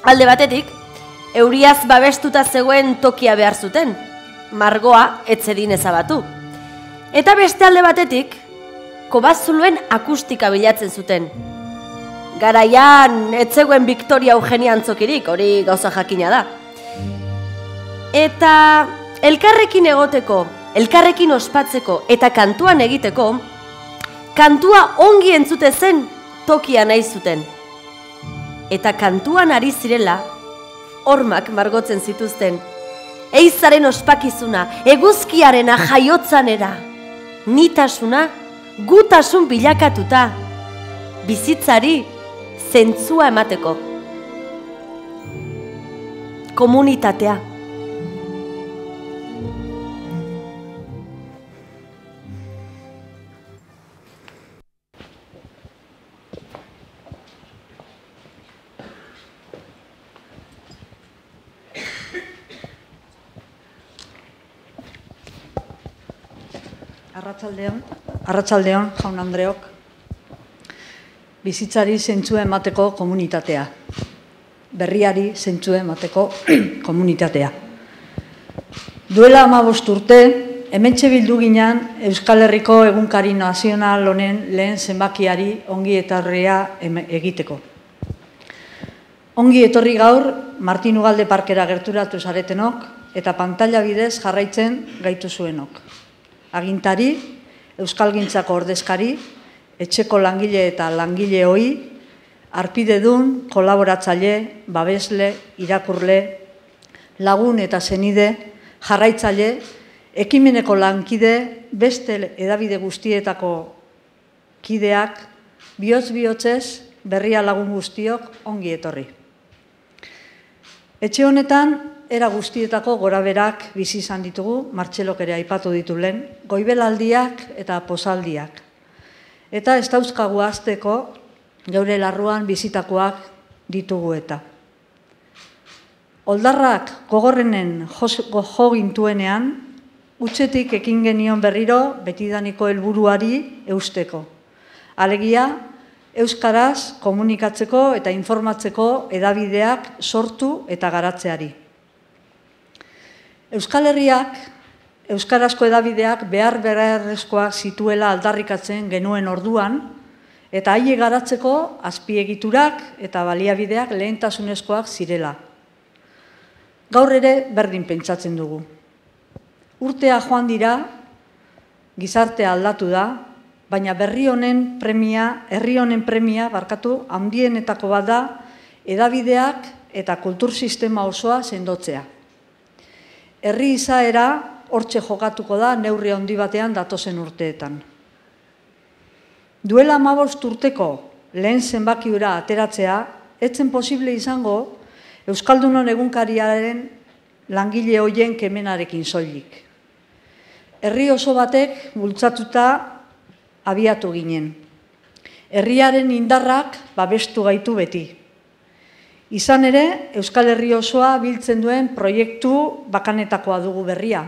Alde batetik, euriaz babestuta zegoen tokia behar zuten, margoa etzedin ezabatu. Eta beste alde batetik, kobazuluen akustika bilatzen zuten. Garaian etzegoen Victoria Eugenia antzokirik, hori gauza jakina da. Eta elkarrekin egoteko, elkarrekin ospatzeko eta kantuan egiteko, kantua ongi entzute zen tokia nahi zuten. Eta kantuan ari zirela, hormak margotzen zituzten. Eizaren ospakizuna, eguzkiarena jaiotzanera, nitasuna, gutasun bilakatuta, bizitzari zentzua emateko. Komunitatea. Arratsaldeon, jaun Andreok. Bizitzari zentzua emateko komunitatea. Berriari zentzua emateko komunitatea. Duela 15 urte, hementxe bildu ginen Euskal Herriko egunkari nazional honen lehen zenbakiari ongi etorria egiteko. Ongi etorri gaur Martin Ugalde Parkera gerturatu zaretenok eta pantaila bidez jarraitzen gaituzuenok. Agintari, Euskalgintzako ordezkari, etxeko langile eta langile hoi, arpidedun, kolaboratzaile, babesle, irakurle, lagun eta zenide, jarraitzaile, ekimeneko lankide, beste edabide guztietako kideak, bihotz-bihotzez, berria lagun guztiok ongi etorri. Etxe honetan, era guztietako goraberak bizi izan ditugu, Martxelok ere aipatu ditu lehen, goibelaldiak eta pozaldiak. Eta ez dauzkagu hasteko geure larruan bizitakoak ditugu eta. Oldarrak gogorrenen jo gintuenean, utzetik ekin genion berriro betidaniko helburuari eusteko. Alegia, euskaraz komunikatzeko eta informatzeko edabideak sortu eta garatzeari. Euskal Herriak, euskarazko edabideak beharrezkoak zituela aldarrikatzen genuen orduan, eta haie garatzeko azpiegiturak eta baliabideak lehentasunezkoak zirela. Gaur ere berdin pentsatzen dugu. Urtea joan dira, gizartea aldatu da, baina herri honen premia, handienetako bat da, edabideak eta kultur sistema osoa sendotzea. Herri izaera hortxe jokatuko da neurri handi batean datozen urteetan. Duela 15 urteko lehen zenbakiura ateratzea, etzen posible izango Euskaldunon egunkariaren langile hoien kemenarekin soilik. Herri oso batek bultzatuta abiatu ginen. Herriaren indarrak babestu gaitu beti. Izan ere, Euskal Herri osoa biltzen duen proiektu bakanetakoa dugu berria.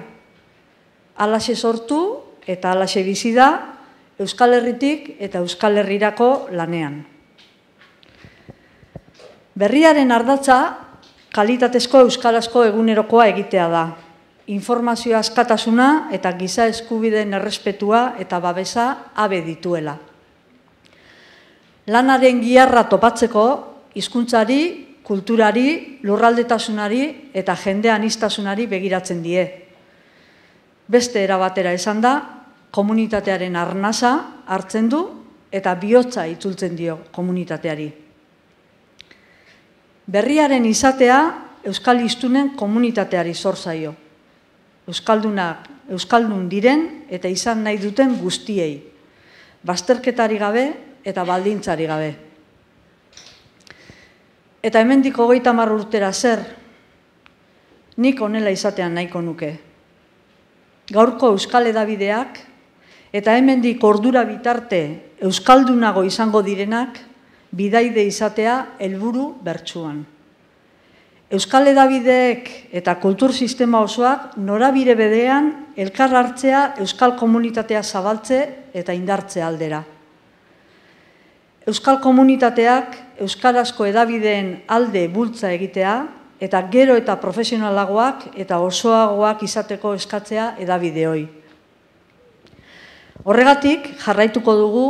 Halaxe sortu eta halaxe bizi da Euskal Herritik eta Euskal Herrirako lanean. Berriaren ardatza kalitatezko euskarazko egunerokoa egitea da. Informazio askatasuna eta giza eskubideen errespetua eta babesa habe dituela. Lanaren giharra topatzeko hizkuntzari kulturari, lurraldetasunari eta jende aniztasunari begiratzen die. Beste erabatera esan da, komunitatearen arnasa hartzen du eta bihotza itzultzen dio komunitateari. Berriaren izatea euskal hiztunen komunitateari zor zaio. Euskaldun diren eta izan nahi duten guztiei, bazterketari gabe eta baldintzari gabe. Eta hemendik 30 urtera zer, nik honela izatean nahiko nuke. Gaurko euskal hedabideak eta hemendik ordura bitarte euskaldunago izango direnak bidaide izatea helburu bertsuan. Euskal hedabideek eta kultur sistema osoak norabide bedean elkar hartzea euskal komunitatea zabaltze eta indartze aldera. Euskal komunitateak euskarazko hedabideen alde bultza egitea eta gero eta profesionalagoak eta osoagoak izateko eskatzea hedabideoi. Horregatik jarraituko dugu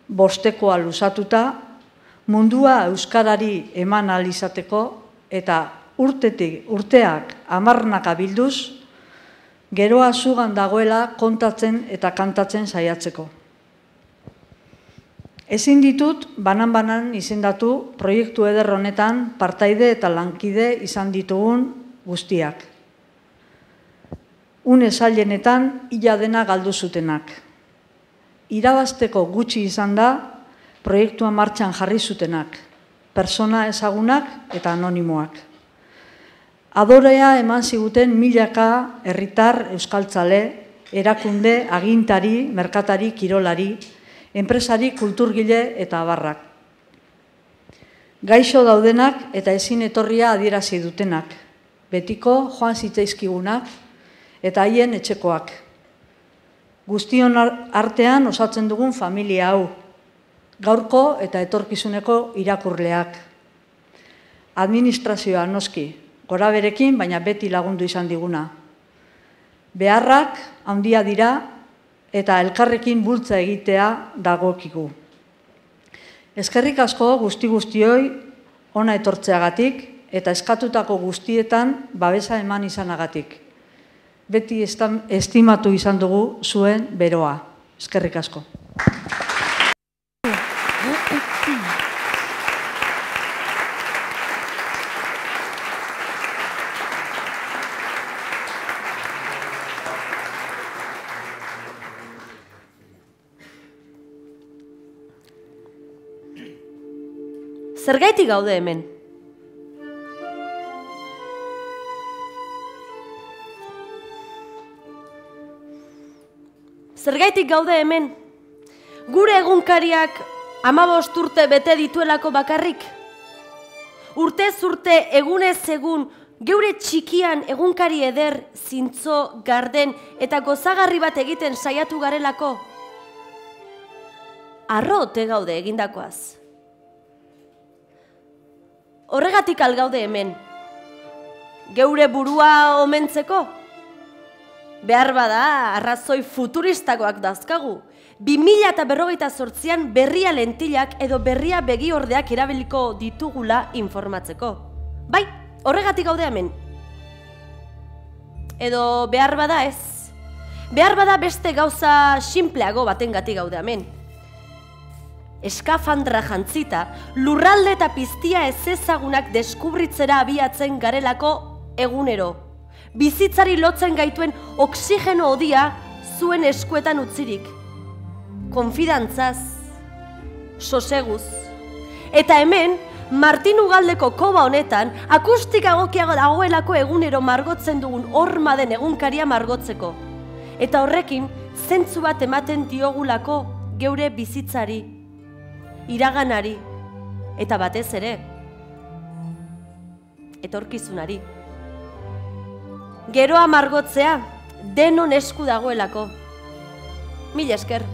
bostekoa luzatuta mundua euskarari eman ahal izateko eta urteak 10 bilduz, geroa zugan dagoela kontatzen eta kantatzen saiatzeko. Ezin ditut banan-banan izendatu proiektu eder honetan partaide eta lankide izan ditugun guztiak. Une zailenetan ila dena galdu zutenak. Irabazteko gutxi izan da proiektua martxan jarri zutenak, persona ezagunak eta anonimoak. Adorea eman ziguten milaka herritar euskaltzale, erakunde, agintari, merkatari, kirolari, enpresari, kulturgile eta abarrak. Gaixo daudenak eta ezin etorria adierazi dutenak, betiko joan zitzaizkigunak eta haien etxekoak. Guztion artean osatzen dugun familia hau, gaurko eta etorkizuneko irakurleak. Administrazioa noski, gora berekin, baina beti lagundu izan diguna. Beharrak handia dira eta elkarrekin bultza egitea dagokigu. Eskerrik asko guztioi ona etortzeagatik eta eskatutako guztietan babesa eman izanagatik. Beti estimatu izan dugu zuen beroa. Eskerrik asko. Zergaitik gaude hemen? Zergaitik gaude hemen? Gure egunkariak 15 urte bete dituelako bakarrik? Urtez urte, egunez egun, geure txikian egunkari eder, zintzo, garden eta gozagarri bat egiten saiatu garelako? Arro ote gaude egindakoaz. Horregatik algaude hemen. Geure burua omentzeko? Behar bada, arrazoi futuristakoak dazkagu. 2048an berria lentilak edo berria begiordeak erabiliko ditugula informatzeko. Bai, horregatik gaude hemen. Edo behar bada ez. Behar bada beste gauza sinpleago batengatik gaude hemen. Eskafandra jantzita, lurralde eta piztia ezezagunak deskubritzera abiatzen garelako egunero. Bizitzari lotzen gaituen oxigeno odia zuen eskuetan utzirik. Konfidantzaz, soseguz. Eta hemen, Martin Ugaldeko koba honetan, akustika egokiago dagoelako egunero margotzen dugun horma den egunkaria margotzeko. Eta horrekin, zentzu bat ematen diogulako geure bizitzari, iraganari, eta batez ere, etorkizunari. Geroa margotzea, denon esku dagoelako. Mila esker.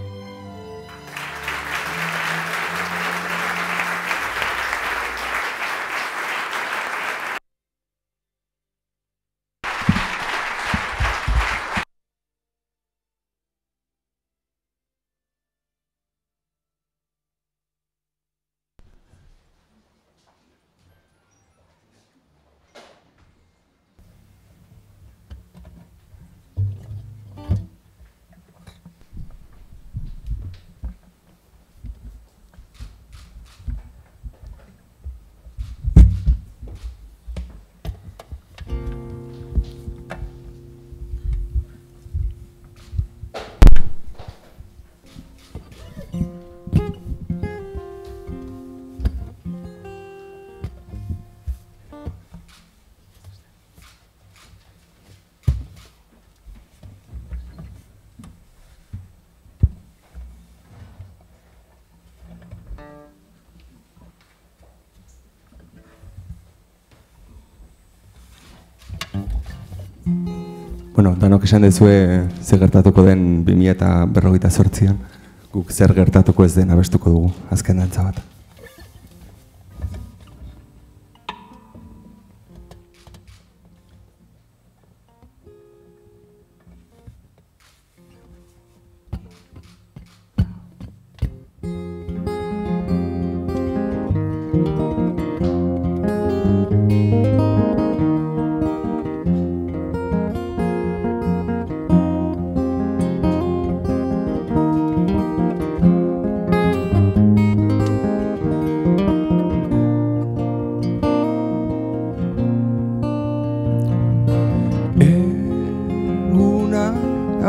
Bueno, danok esan dezue zer gertatuko den 2058an, guk zer gertatuko ez den abestuko dugu, azken dantza bat.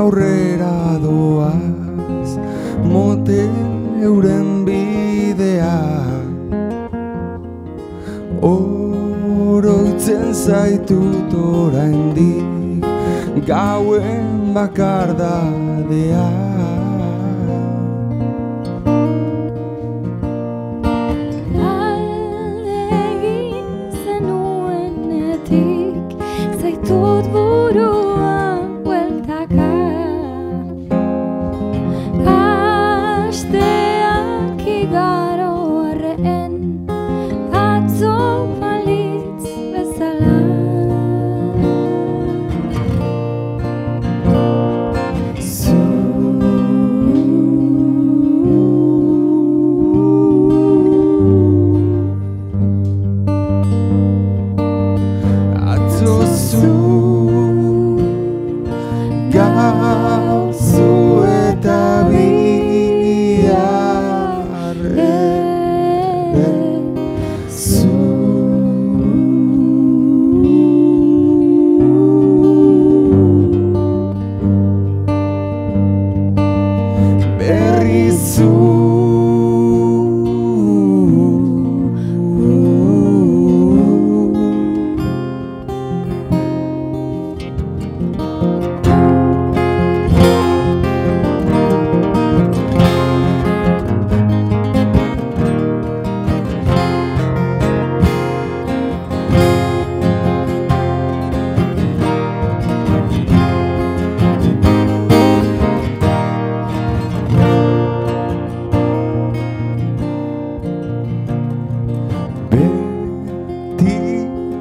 Aurrera doaz, moten euren bidea, oroitzen zaitut oraindik gauen bakardadea. Aldegin zenuenetik zaitut buruan bueltaka.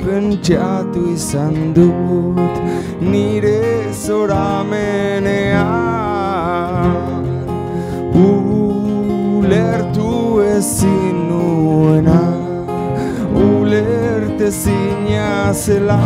Pentsatu izan dut nire zoramenean, ulertu ezin nuena, ulertezina zela.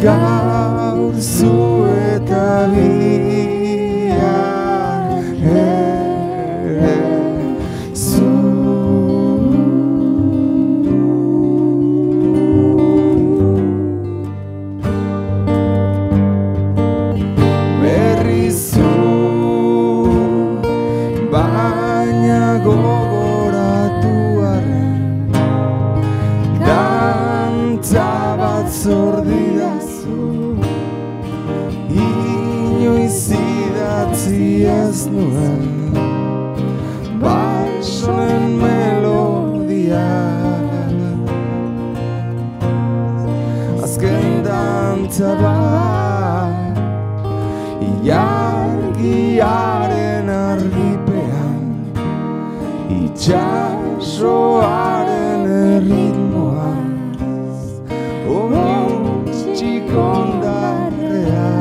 Gaur zu eta bihar ere zu. Berri zu, baina gogoratu arren, dantza bat zordidazu, inoiz idatzi ez nuen basonen melodia. Azken dantza bat ilargiaren argipean, itxasoaren erritmoan, ointxik ondarrean.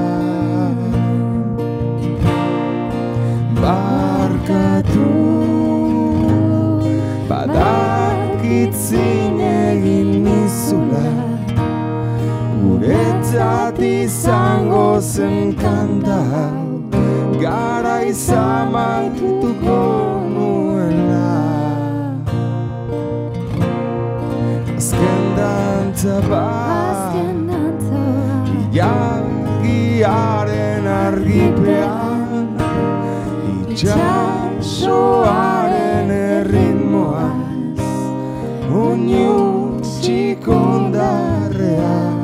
Barkatu, badakit zin egin nizula, guretzat izango zen kanta, garaiz amaituko nuela. Azken dantza bat, ilargiaren argipean, itxasoaren erritmoaz, oinutsik ondarrean.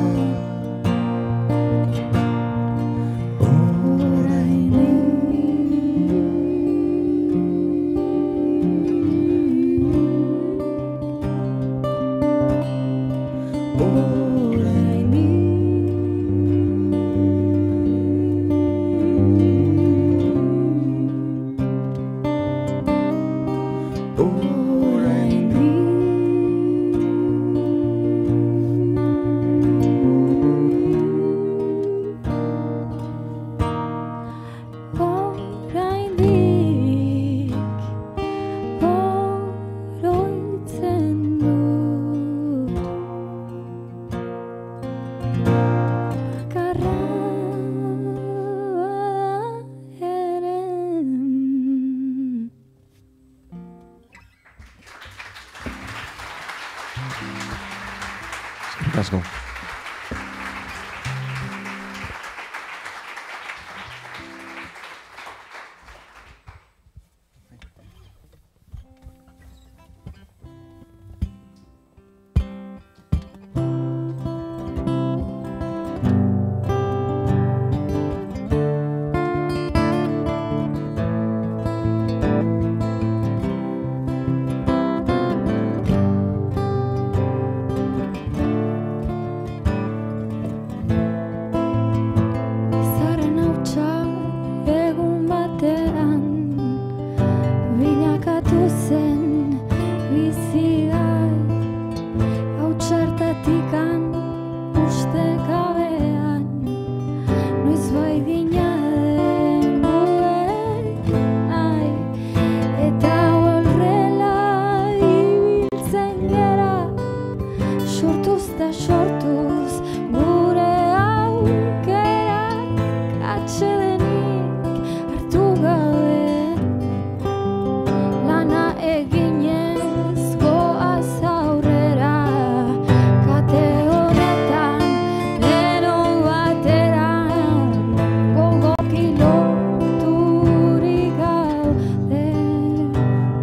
Asko.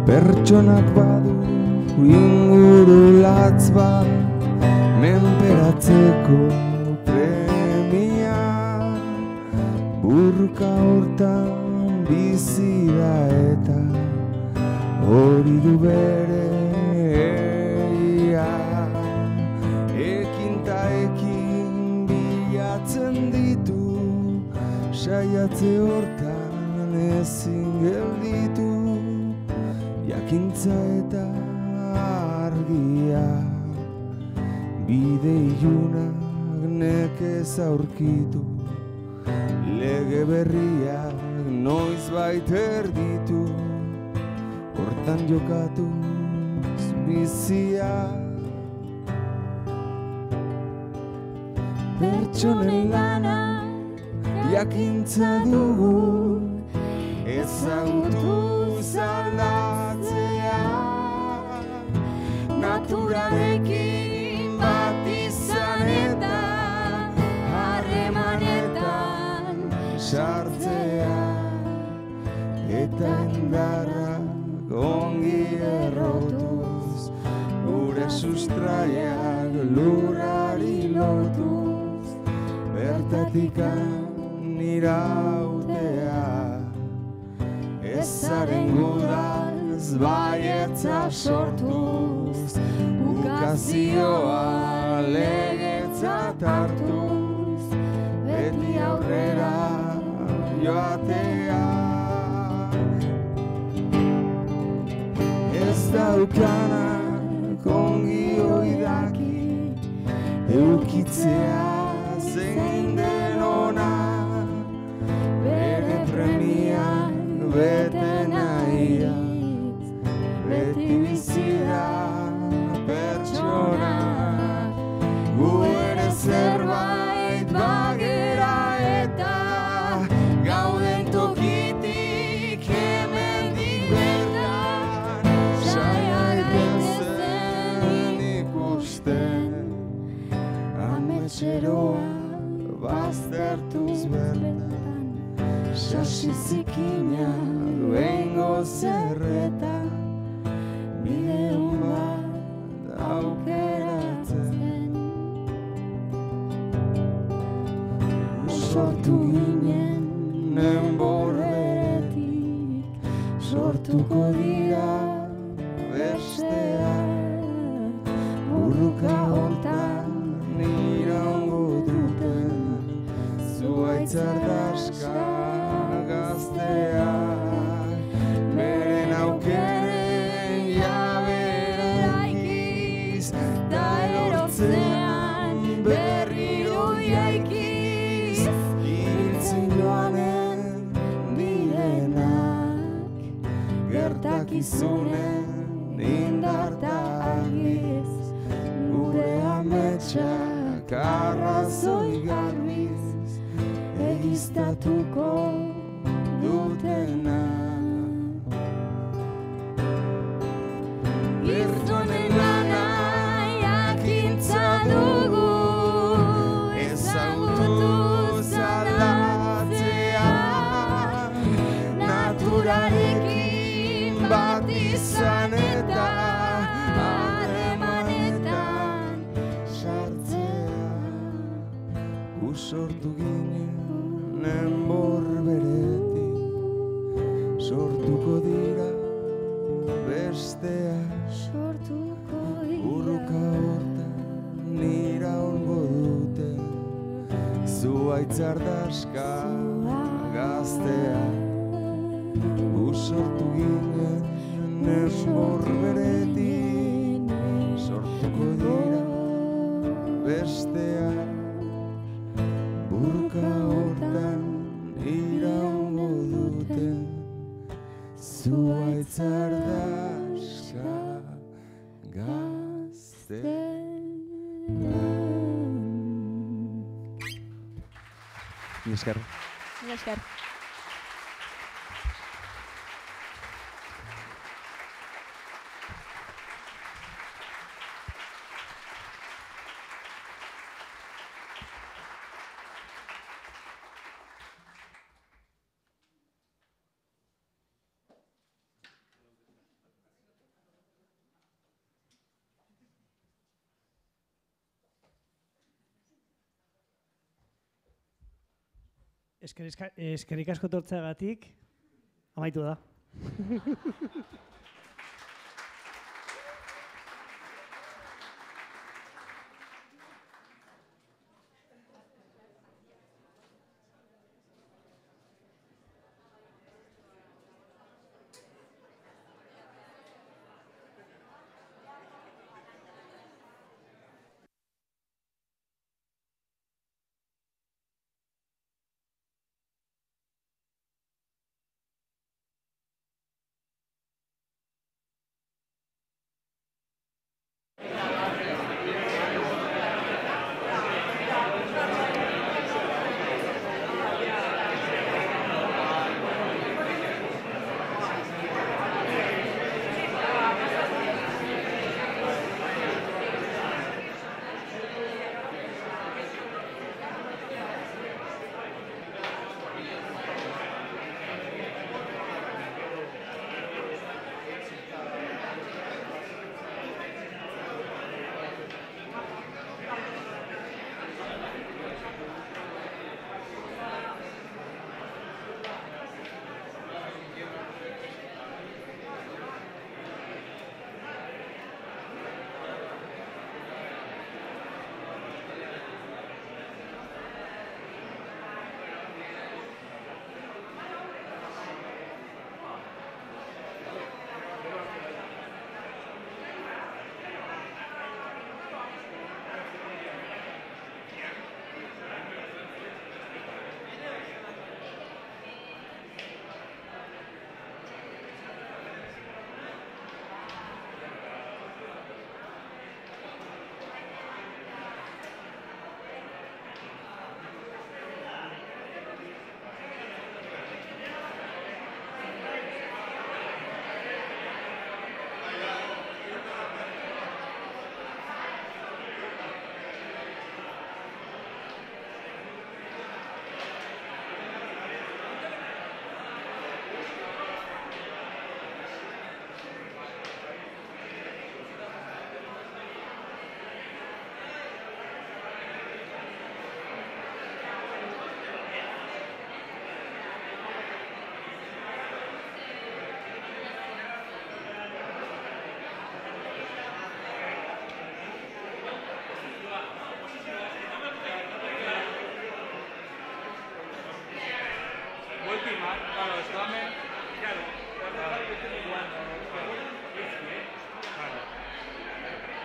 Pertsonak badu inguru latz bat menperatzeko premia, burka hortan bizi da eta hori du bere egia. Ekin ta ekin bilatzen ditu, saiatze hortan ezin gelditu, jakintza eta argia, bide ilunak nekez aurkitu, lege berriak noiz bait erditu, hortan jokatuz bizia. Pertsonen lana jakintza dugu, ezagutuz aldatzea, naturarekin bat izan eta harremanetan sartzea, eta indarrak ongi errotuz, gure sustraiak lurrari lotuz, bertatikan irautea, ezaren gudaz baietza sortuz, ukazioa legetzat hartuz, beti aurrera joatea. Ez daukanak ongi oidaki, eukitzea zein den ona, bere premiak bete nahiaz, beti bizida pertsona, gu ere zerbait bagera eta gauden tokitik hemendik bertan, saiatzen ikusten, ametxeroa baztertuz bertan, sasi zikinak bengo zerreta, bide bat aukeratzen. Sortu ginen enborretik, sortuko dira besteak, burruka hortan etorkizunen indarta argiz, gure ametsak arrazoi garbiz, egiztatuko dutena. Gizonen lana jakintza dugu, ezagutu zaldatzea, naturarekin bat izan eta harremanetan sartzea. Sortu ginen enbor beretik, sortuko dira bestea, urruka hortan iraungo dute, zuhaitz ardaska gaztea. Sortu ginen enbor beretik, sortuko dira bestea, urruka hortan iraungo dute, zuhaitz ardaska gaztea. Mila esker. Mila esker. Eskerrik asko tortzeagatik, amaitu da.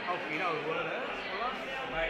Al final, hola, vai,